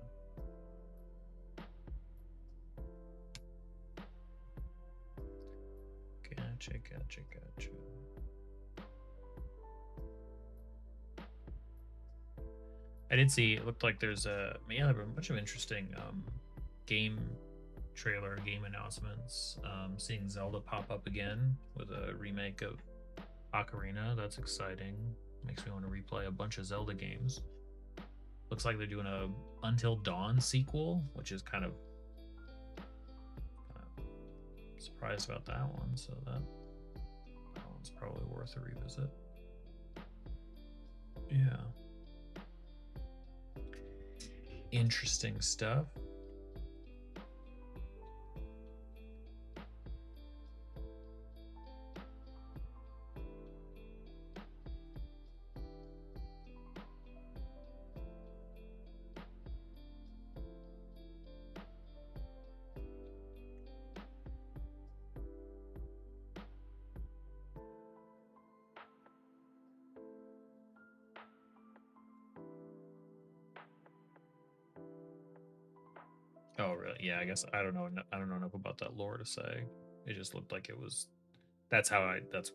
Gotcha. I did see, it looked like there's a bunch of interesting game trailer, game announcements. Seeing Zelda pop up again with a remake of Ocarina. That's exciting. Makes me want to replay a bunch of Zelda games. Looks like they're doing a Until Dawn sequel, which is kind of surprised about that one. So that one's probably worth a revisit. Yeah. Interesting stuff. Oh, really? Yeah, I guess I don't know. I don't know enough about that lore to say. It just looked like it was. That's how I. That's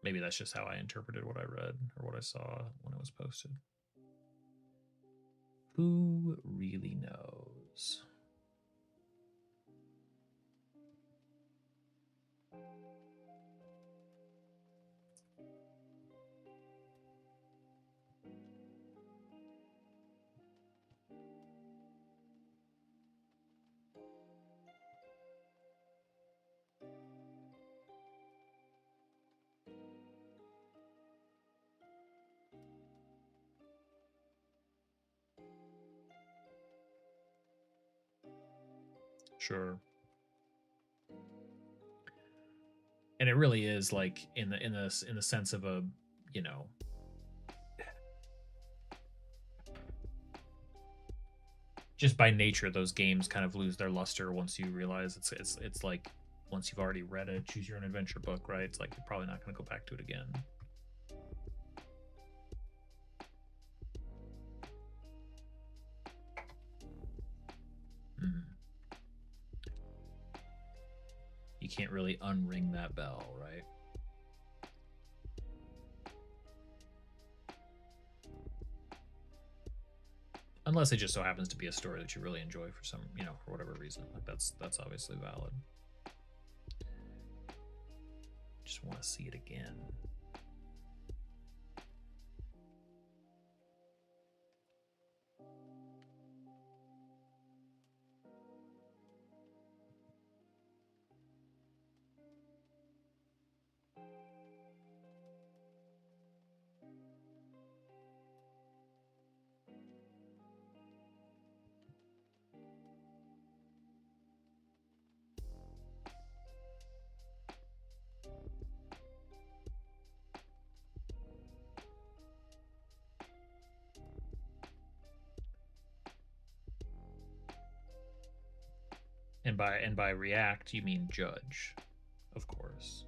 maybe that's just how I interpreted what I read or what I saw when it was posted. Who really knows? Sure. And it really is like in the sense of a, you know, just by nature, those games kind of lose their luster once you realize it's like once you've already read a choose your own adventure book, right? It's like you're probably not going to go back to it again. Mm. You can't really unring that bell, right? Unless it just so happens to be a story that you really enjoy for some, for whatever reason. Like that's obviously valid. Just want to see it again. And by react, you mean judge, of course.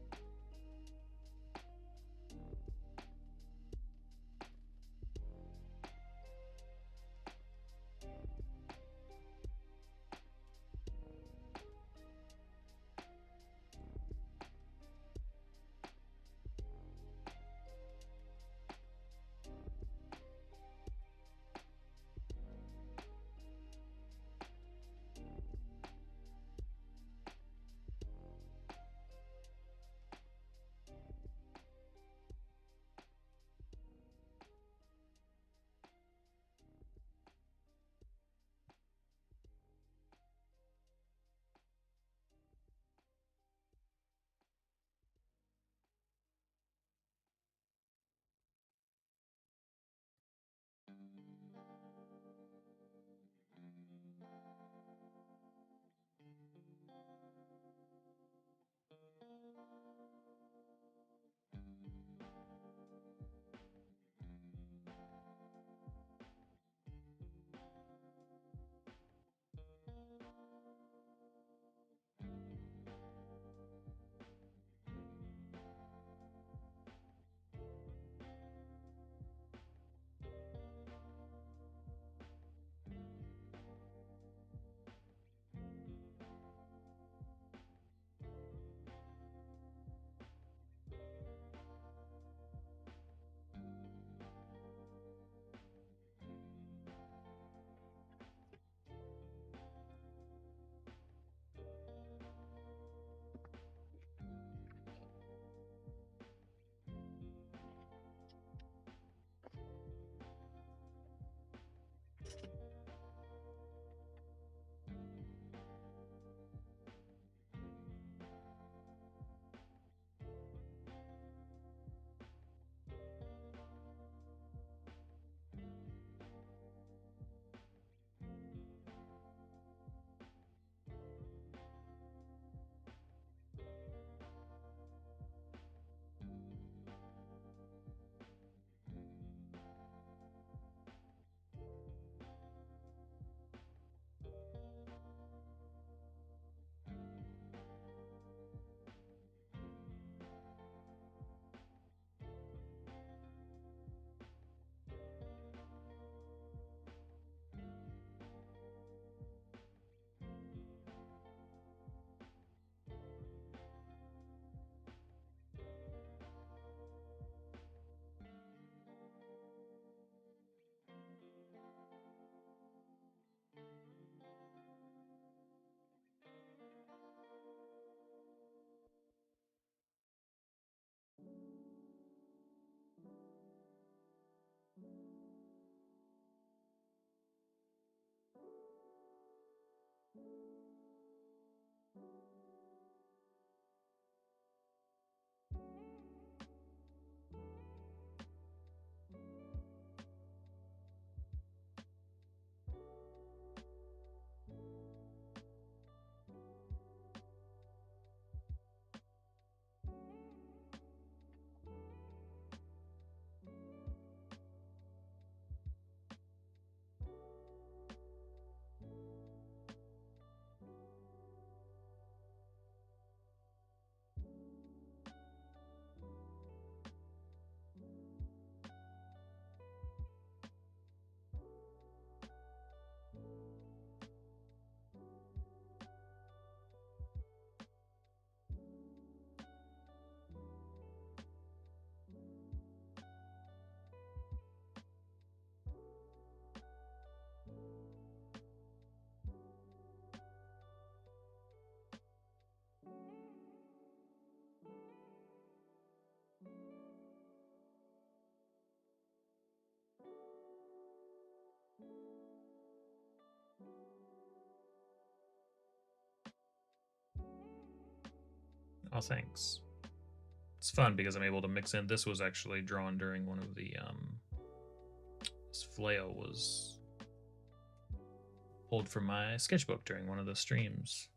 Oh, thanks. It's fun because I'm able to mix in. This was actually drawn during one of the this flail was pulled from my sketchbook during one of the streams,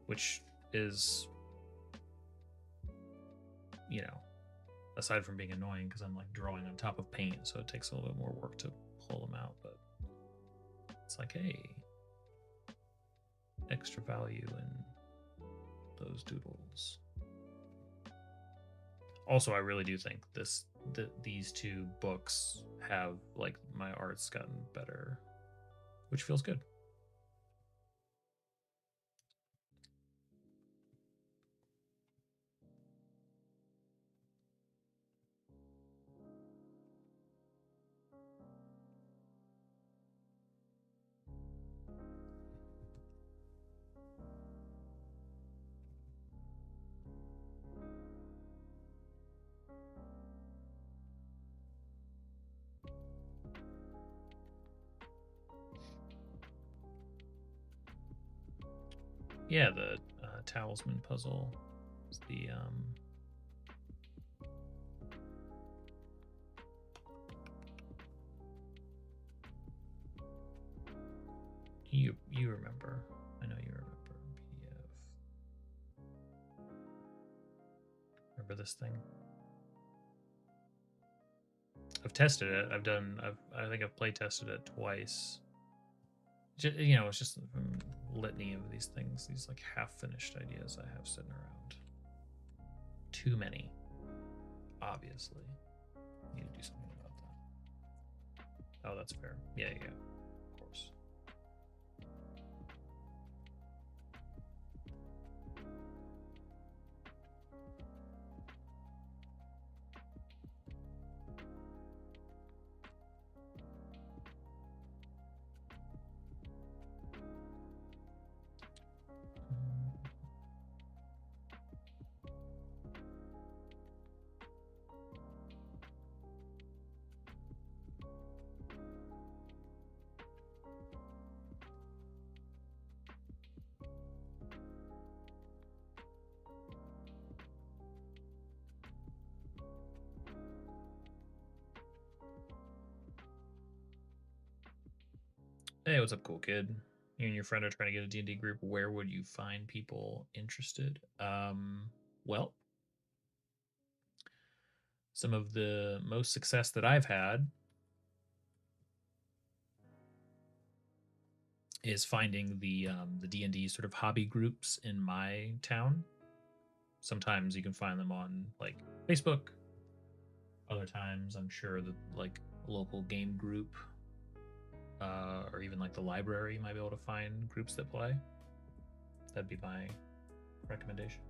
which is, you know, aside from being annoying because I'm like drawing on top of paint, so it takes a little bit more work to pull them out, but it's like, hey, extra value in those doodles. Also, I really do think these two books have, like, my art's gotten better, which feels good. Yeah, the talisman puzzle is the you remember. I know you remember PDF. Remember this thing? I've tested it. I think I've play tested it twice. You know, it's just a litany of these things, these like half-finished ideas I have sitting around. Too many, obviously. Need to do something about that. Oh, that's fair. Yeah, of course. Hey, what's up, cool kid? You and your friend are trying to get a D&D group. Where would you find people interested? Well, some of the most success that I've had is finding the D&D sort of hobby groups in my town. Sometimes you can find them on like Facebook. Other times, I'm sure that like a local game group or even like the library, you might be able to find groups that play. That'd be my recommendation.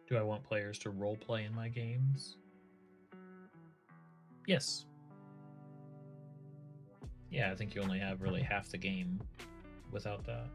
Do I want players to role play in my games? Yes. Yeah, I think you only have really half the game without that.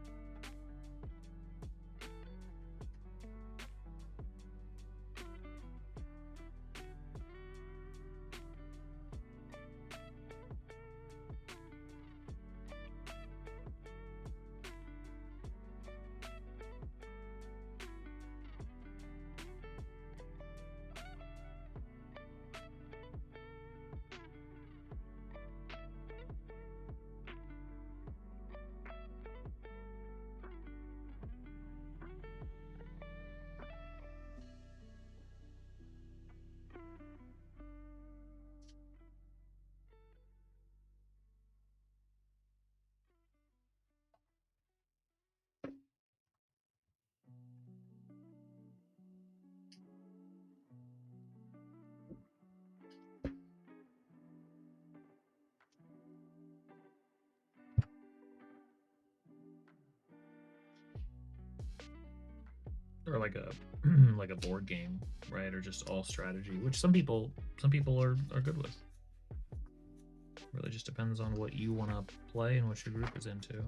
Or like a like a board game, right? Or just all strategy, which some people are good with. Really just depends on what you want to play and what your group is into.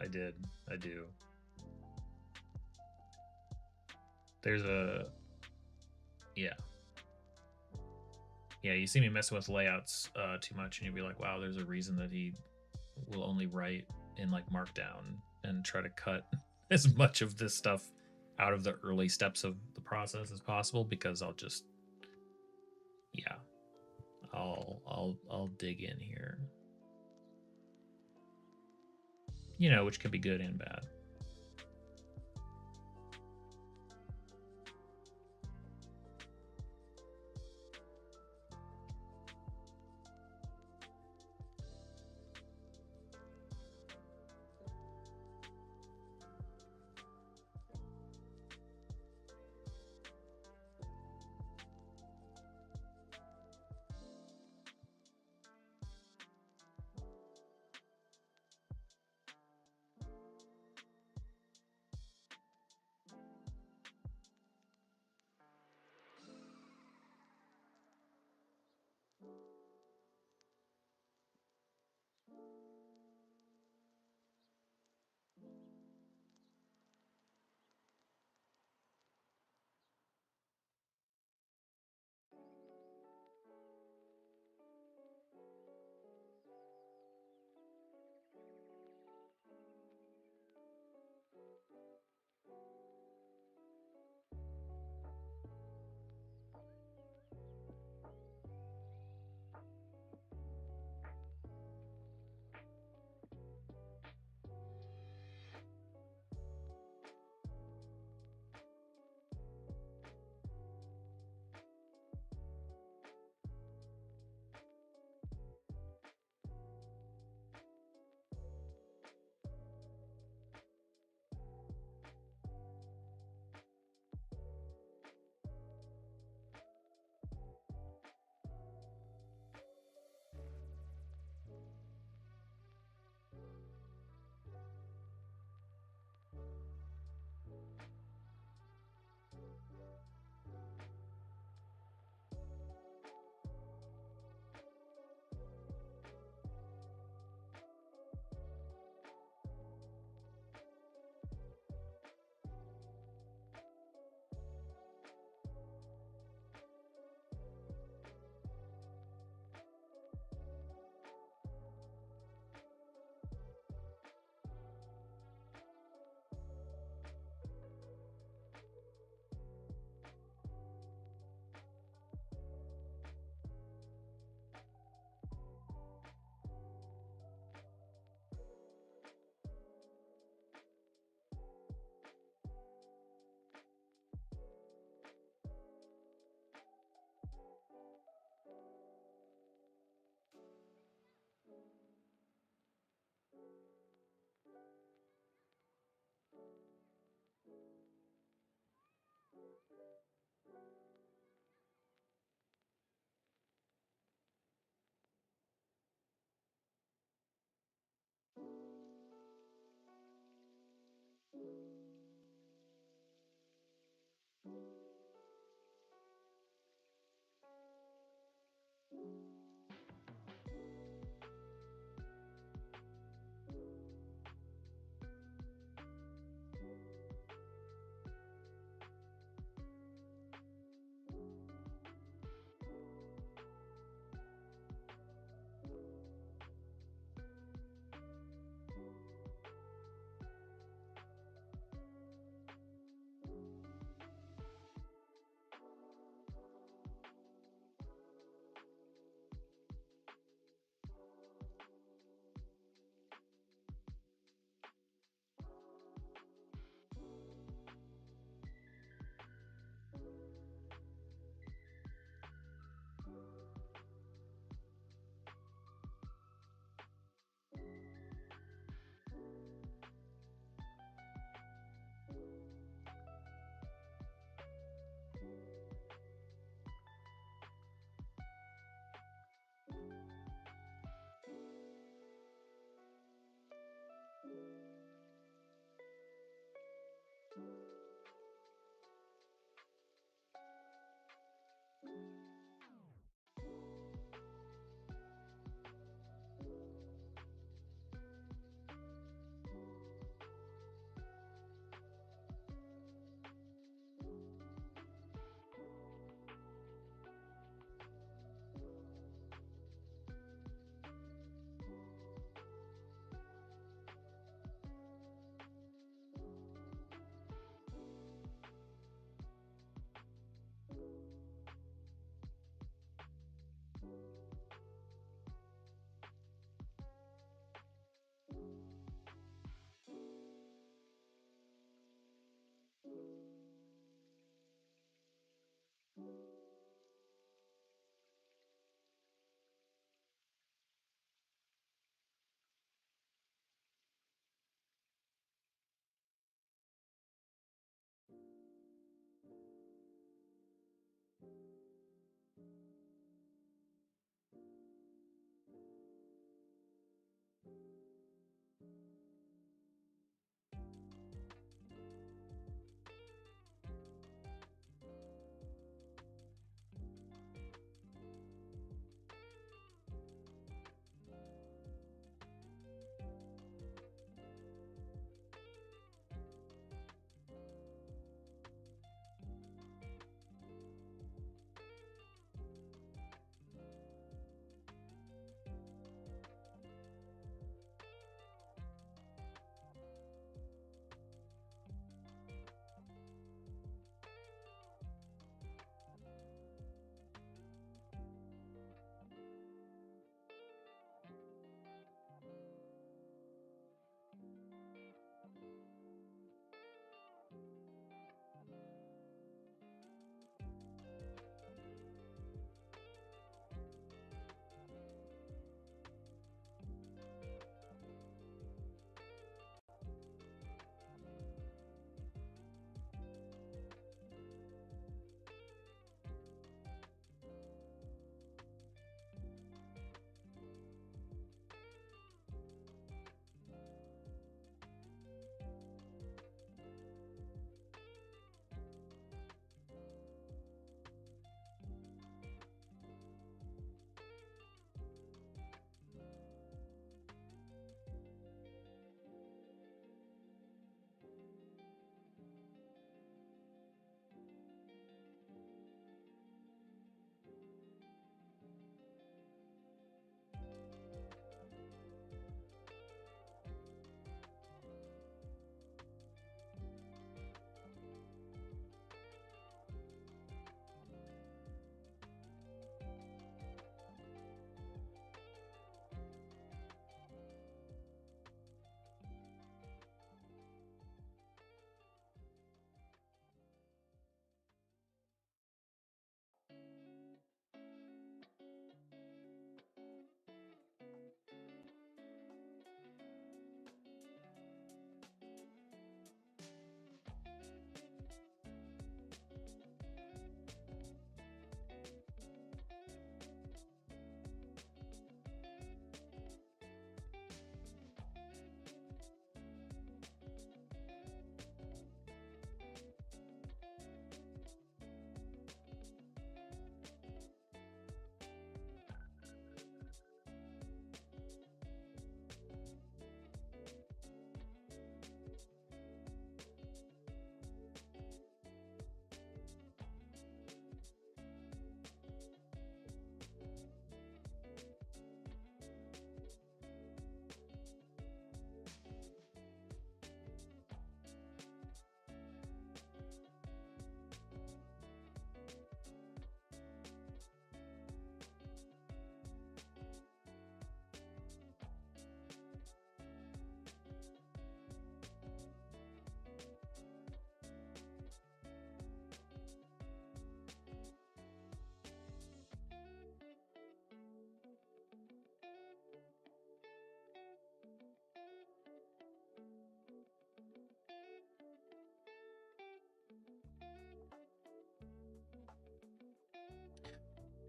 I do. There's a yeah. Yeah, you see me messing with layouts too much, and you'll be like, "Wow, there's a reason that he will only write in like Markdown and try to cut as much of this stuff out of the early steps of the process as possible because yeah, I'll dig in here, which could be good and bad."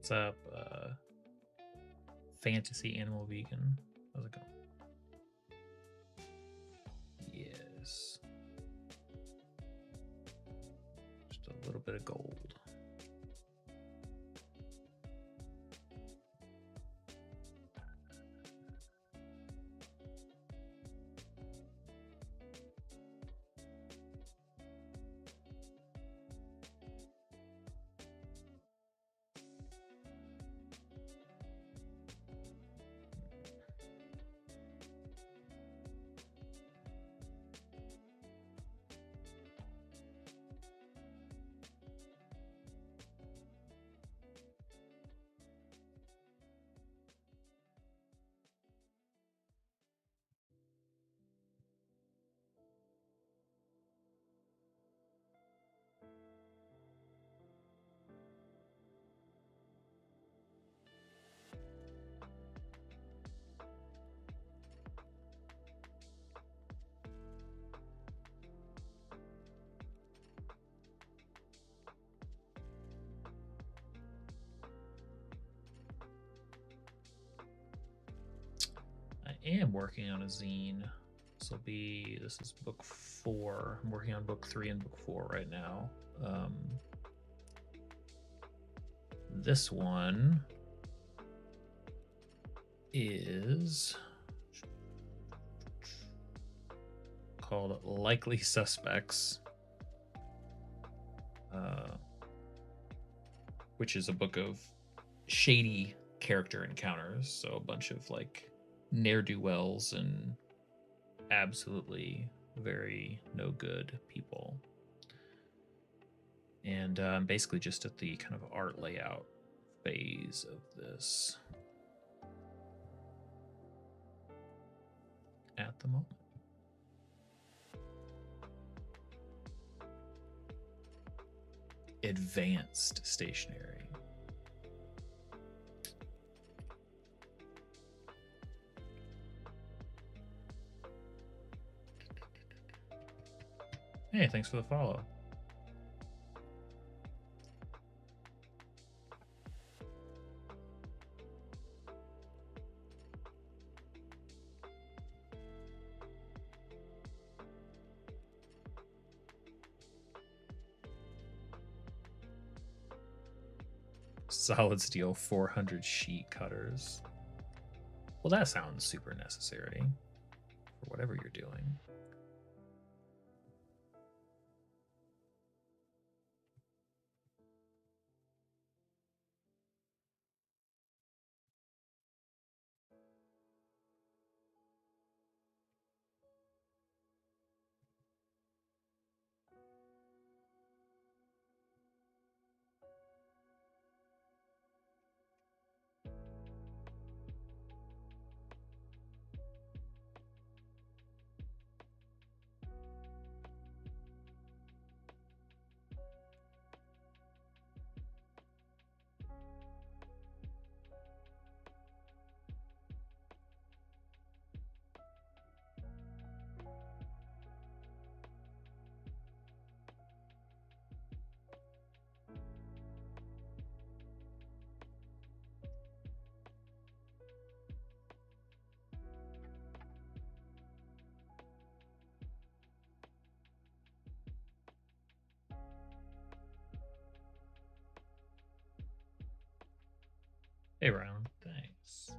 What's up, Fantasy Animal Vegan? How's it going? Yes. Just a little bit of gold. am working on a zine. This is book 4. I'm working on book 3 and book 4 right now. This one is called Likely Suspects, which is a book of shady character encounters. So a bunch of like ne'er-do-wells and absolutely very no good people. And I'm basically just at the kind of art layout phase of this at the moment. Advanced stationery. Hey, thanks for the follow. Solid steel 400 sheet cutters. Well, that sounds super necessary for whatever you're doing. Hey, Rylan, thanks.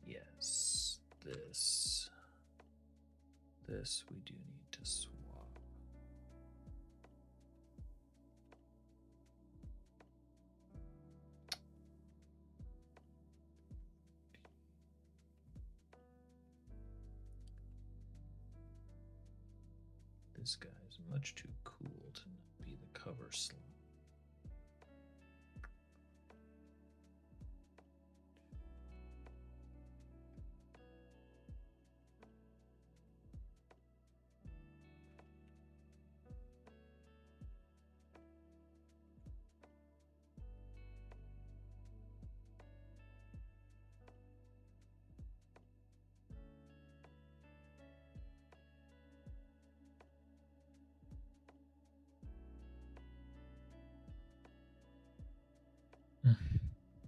Yes, this we do need to swap. This guy is much too cool to be the cover slot.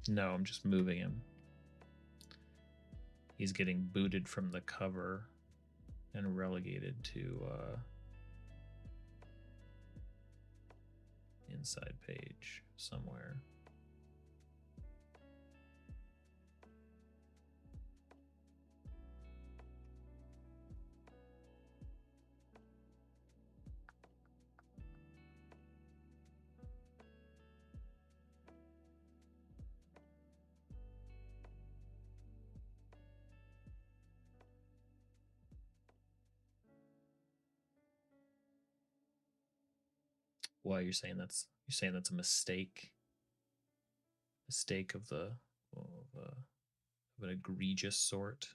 No, I'm just moving him. He's getting booted from the cover and relegated to inside page somewhere. Why you're saying that's a mistake of the of an egregious sort?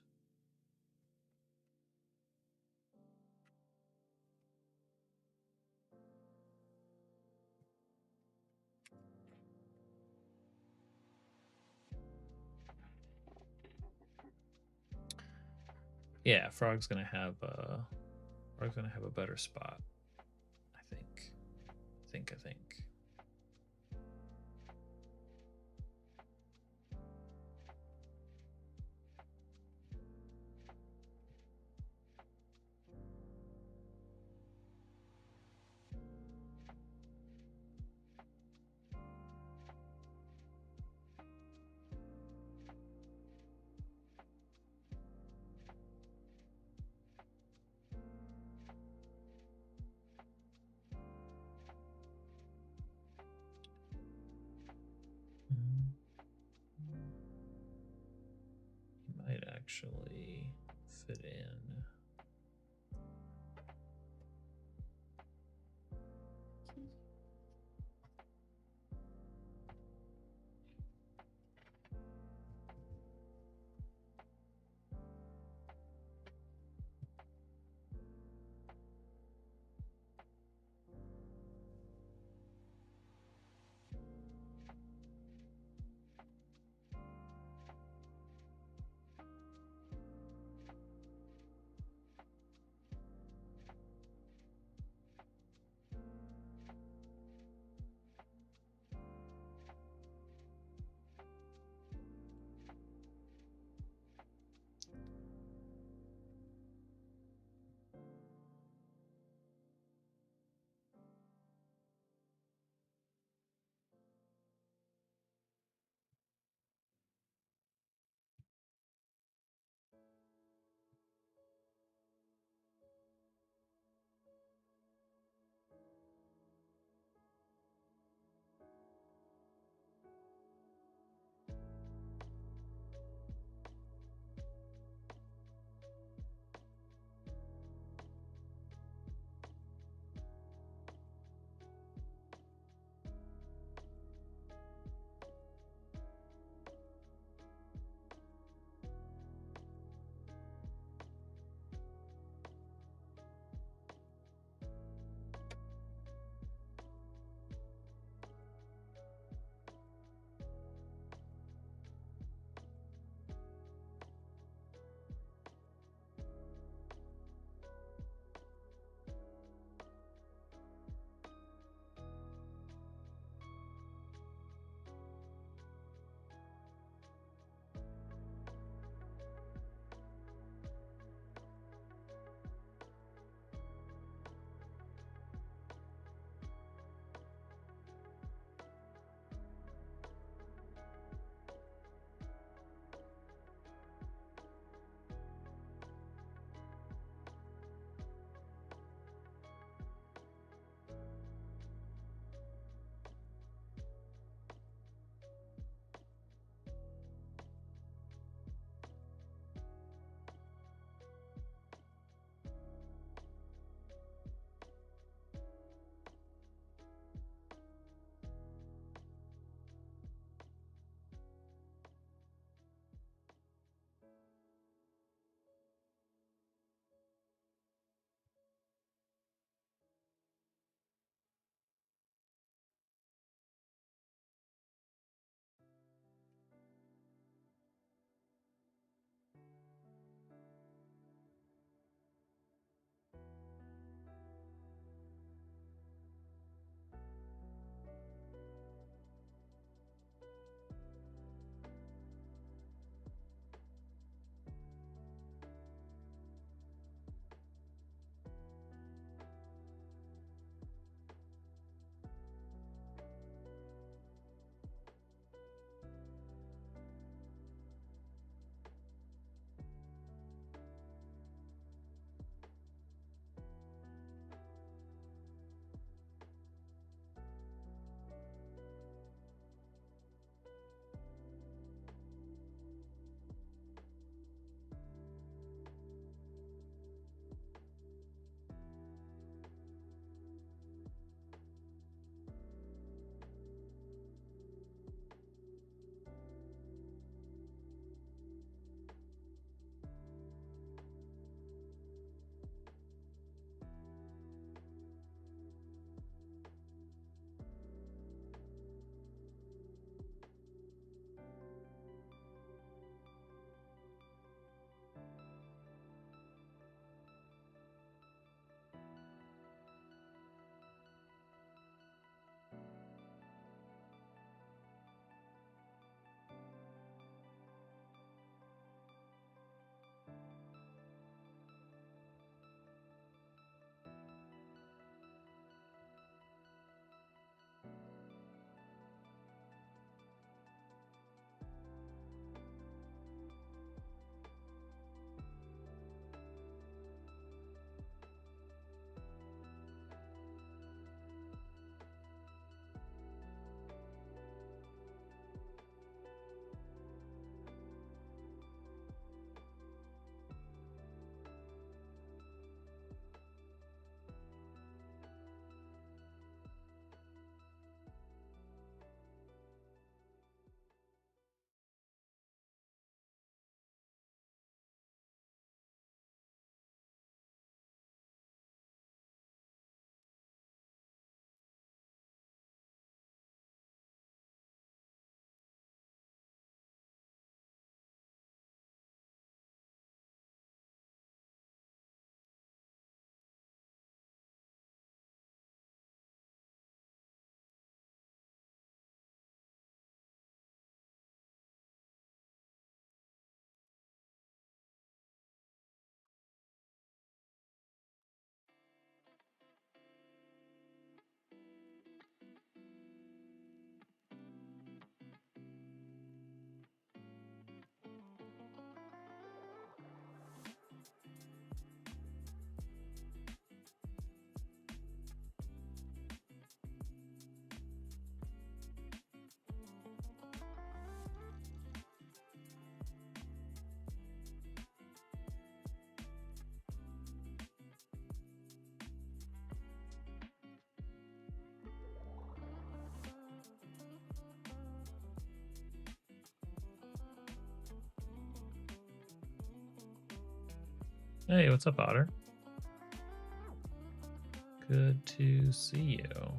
Yeah, Frog's gonna have a better spot. I think. Hey, what's up, Otter? Good to see you.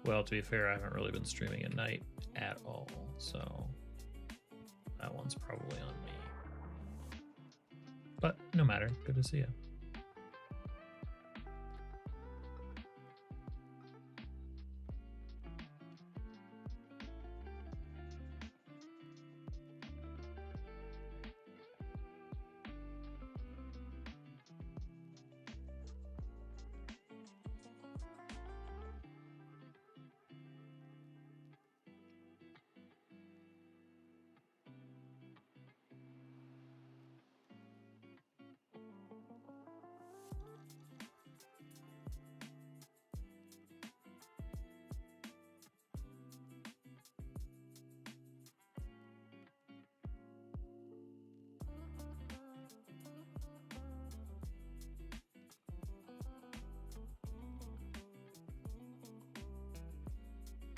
Well, to be fair, I haven't really been streaming at night at all, so that one's probably on me. But no matter, good to see you.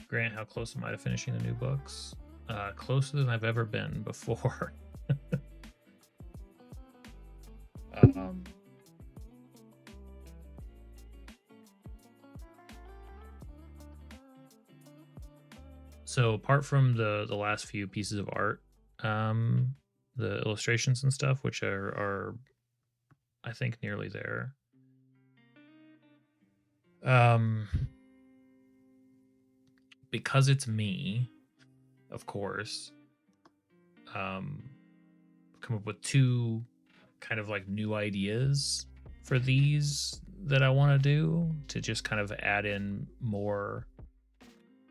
Grant, how close am I to finishing the new books? Closer than I've ever been before. um, so apart from the last few pieces of art, the illustrations and stuff, which are I think nearly there. Because it's me, of course, come up with two kind of like new ideas for these that I want to do to just kind of add in more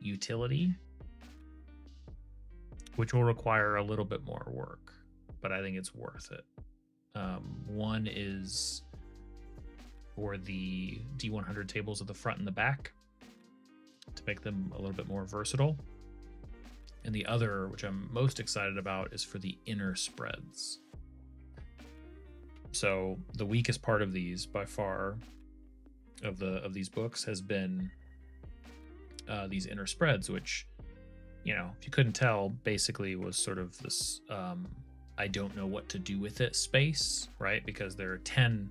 utility, which will require a little bit more work, but I think it's worth it. One is for the D100 tables at the front and the back to make them a little bit more versatile. And the other, which I'm most excited about, is for the inner spreads. So the weakest part of these, by far, of these books has been these inner spreads, which, you know, if you couldn't tell, basically was sort of this I don't know what to do with it space, right? Because there are 10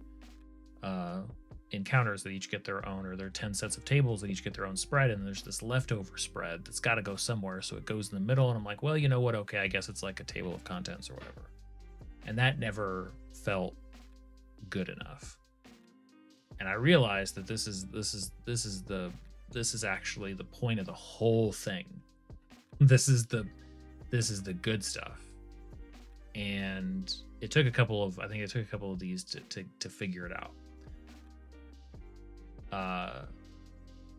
encounters that each get their own, or there are 10 sets of tables that each get their own spread, and there's this leftover spread that's got to go somewhere, so it goes in the middle, and I'm like, well, you know what, okay, I guess it's like a table of contents or whatever. And that never felt good enough. And I realized that this is actually the point of the whole thing. This is the good stuff. And it took a couple of these to figure it out.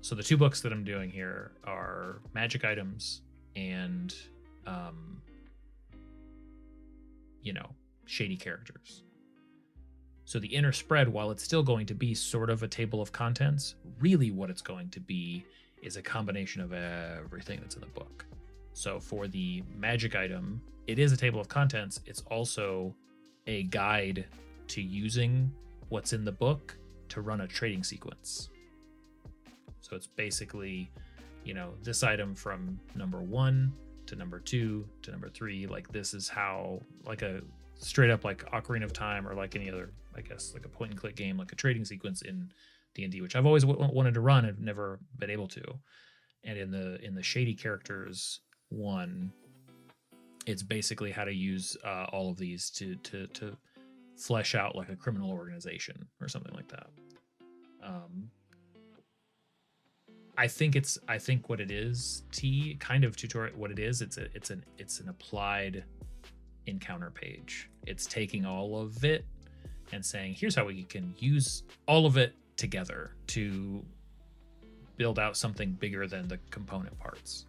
So the two books that I'm doing here are magic items and, shady characters. So the inner spread, while it's still going to be sort of a table of contents, really what it's going to be is a combination of everything that's in the book. So for the magic item, it is a table of contents. It's also a guide to using what's in the book to run a trading sequence. So it's basically, this item from number 1 to number 2 to number 3, like this is how, like a straight up like Ocarina of Time, or like any other, I guess, like a point and click game, like a trading sequence in D&D, which I've always wanted to run and never been able to. And in the shady characters one, it's basically how to use all of these to flesh out like a criminal organization or something like that. I think what it is, kind of tutorial, what it is, it's an applied encounter page. It's taking all of it and saying, here's how we can use all of it together to build out something bigger than the component parts.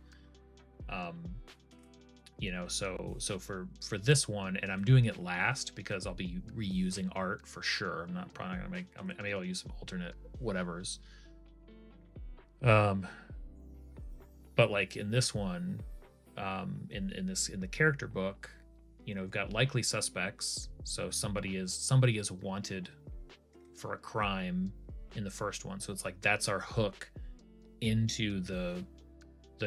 So for this one, and I'm doing it last because I'll be reusing art for sure. I'm probably gonna I'm able to use some alternate whatevers. But like in this one, in the character book, we've got likely suspects. So somebody is wanted for a crime in the first one. So it's like that's our hook into the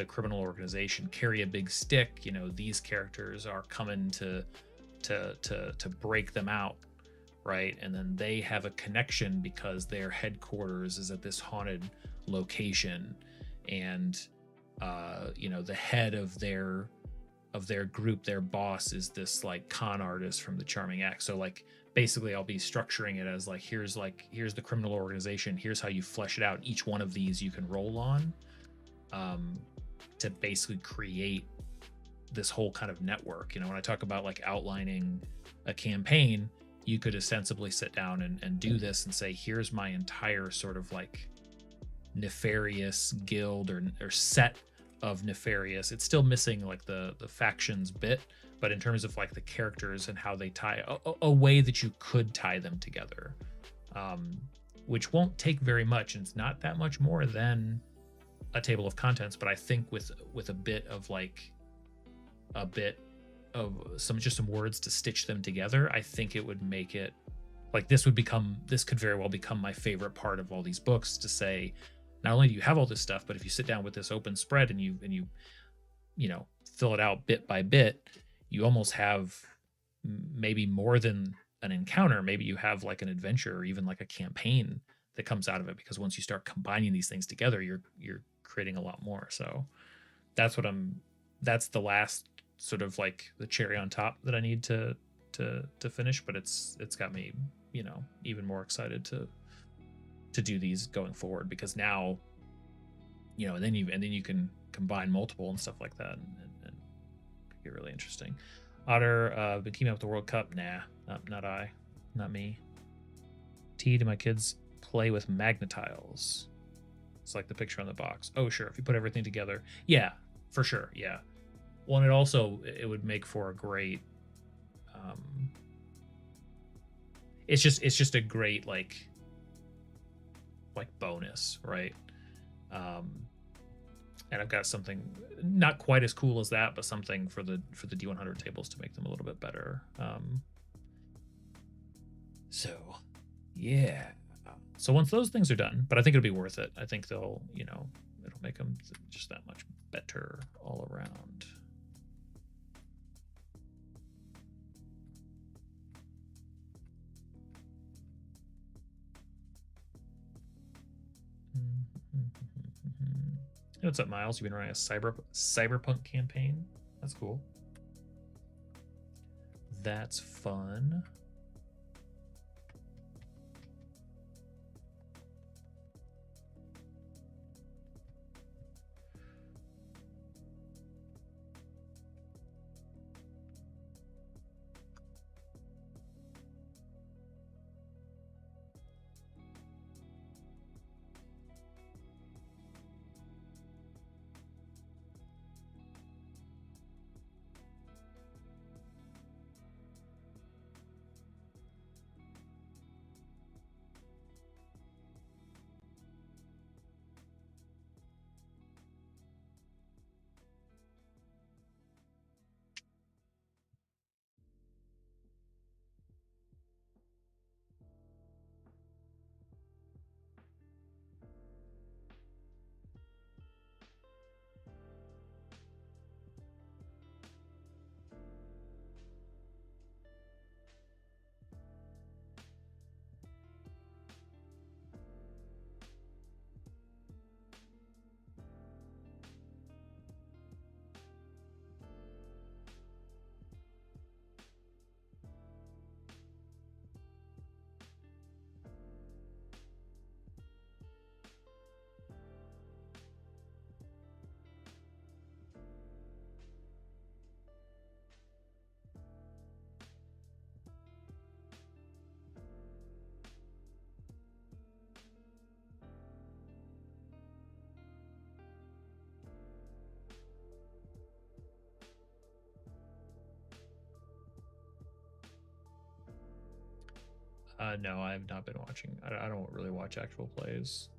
criminal organization. Carry a big stick. These characters are coming to break them out. right? And then they have a connection because their headquarters is at this haunted location, and the head of their group, their boss, is this like con artist from the Charming Act. So like basically I'll be structuring it as like here's the criminal organization, here's how you flesh it out. Each one of these you can roll on to basically create this whole kind of network. When I talk about like outlining a campaign, you could ostensibly sit down and do this and say, here's my entire sort of like nefarious guild or set of nefarious. It's still missing like the factions bit, but in terms of like the characters and how they tie a way that you could tie them together, which won't take very much, and it's not that much more than a table of contents. But I think with a bit of some words to stitch them together, I think it would make it like this could very well become my favorite part of all these books, to say, not only do you have all this stuff, but if you sit down with this open spread and you fill it out bit by bit, you almost have maybe more than an encounter. Maybe you have like an adventure or even like a campaign that comes out of it, because once you start combining these things together, you're creating a lot more. So that's the last sort of like the cherry on top that I need to finish, but it's got me, even more excited to do these going forward, because now, and then you can combine multiple and stuff like that, and get really interesting. Otter, been keeping up with the World Cup? Nah, not me. T, do my kids play with magnetiles? It's like the picture on the box. Oh, sure. If you put everything together, yeah, for sure, yeah. Well, and it would make for a great. It's just a great like bonus, right? And I've got something not quite as cool as that, but something for the D100 tables to make them a little bit better. So yeah. So once those things are done, but I think it'll be worth it. I think it'll make them just that much better all around. Hey, what's up, Miles? You've been running a cyberpunk campaign. That's cool. That's fun. No, I have not been watching. I don't really watch actual plays.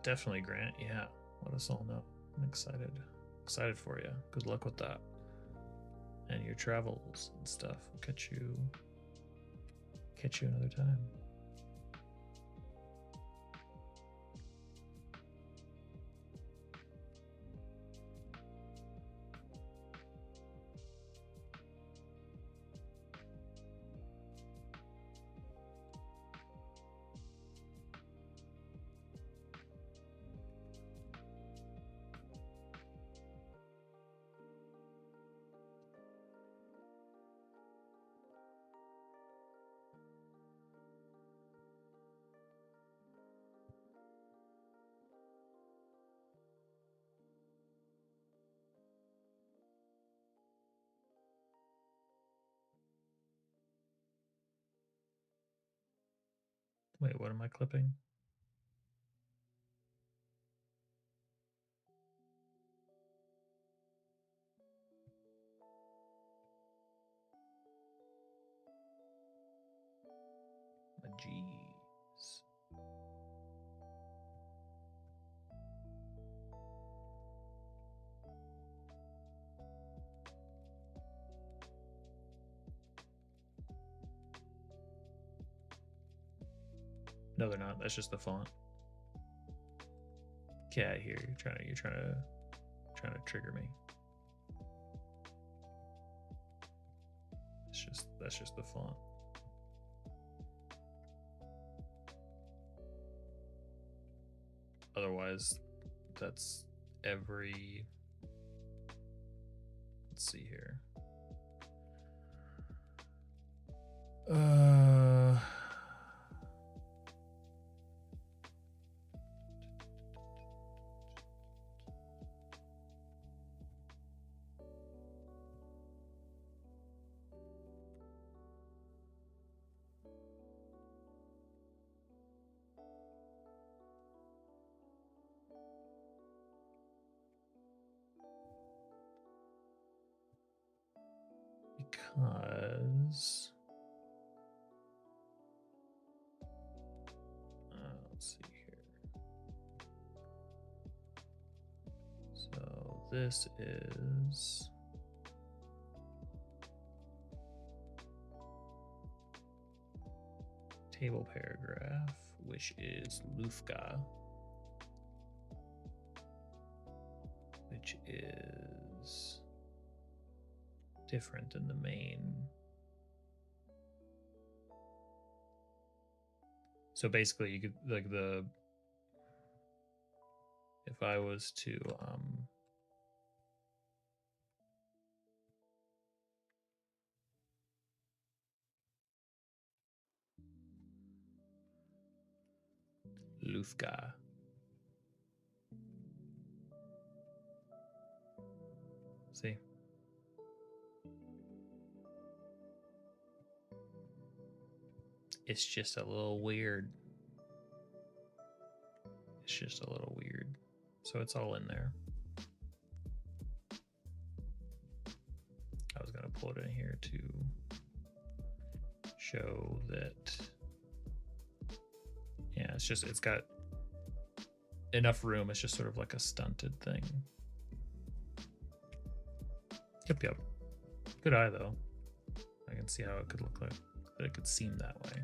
definitely, Grant. Yeah, let us all know. I'm excited. Excited for you. Good luck with that. And your travels and stuff. I'll catch you another time. Wait, what am I clipping? Jeez. No, they're not. That's just the font. Yeah, I hear you're trying to trigger me. That's just the font. Otherwise, that's every. Let's see here. Because let's see here. So this is table paragraph, which is Lufka, which is different than the main. So basically you could like if I was to Lufka. See? It's just a little weird. It's just a little weird. So it's all in there. I was going to pull it in here to show that. Yeah, it's got enough room. It's just sort of like a stunted thing. Yep. Good eye, though. I can see how it could look like, that it could seem that way.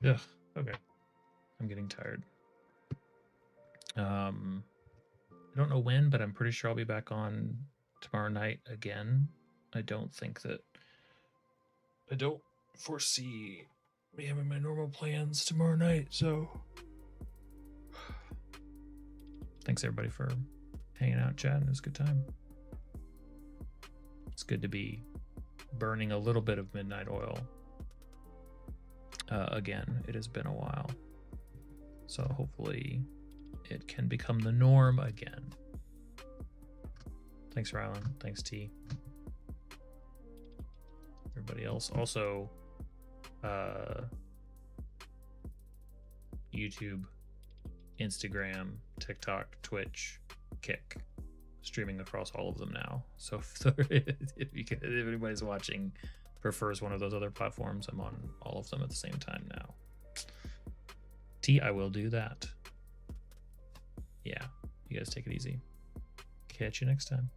Ugh. Okay. I'm getting tired. I don't know when, but I'm pretty sure I'll be back on tomorrow night again. I don't foresee me having my normal plans tomorrow night, so thanks everybody for hanging out, chatting. It was a good time. It's good to be burning a little bit of midnight oil. Again, it has been a while, so hopefully it can become the norm again. Thanks, Rylan. Thanks, T. Everybody else. Also, YouTube, Instagram, TikTok, Twitch, Kick, streaming across all of them now. So if anybody's watching prefers one of those other platforms, I'm on all of them at the same time now. T, I will do that. Yeah, you guys take it easy. Catch you next time.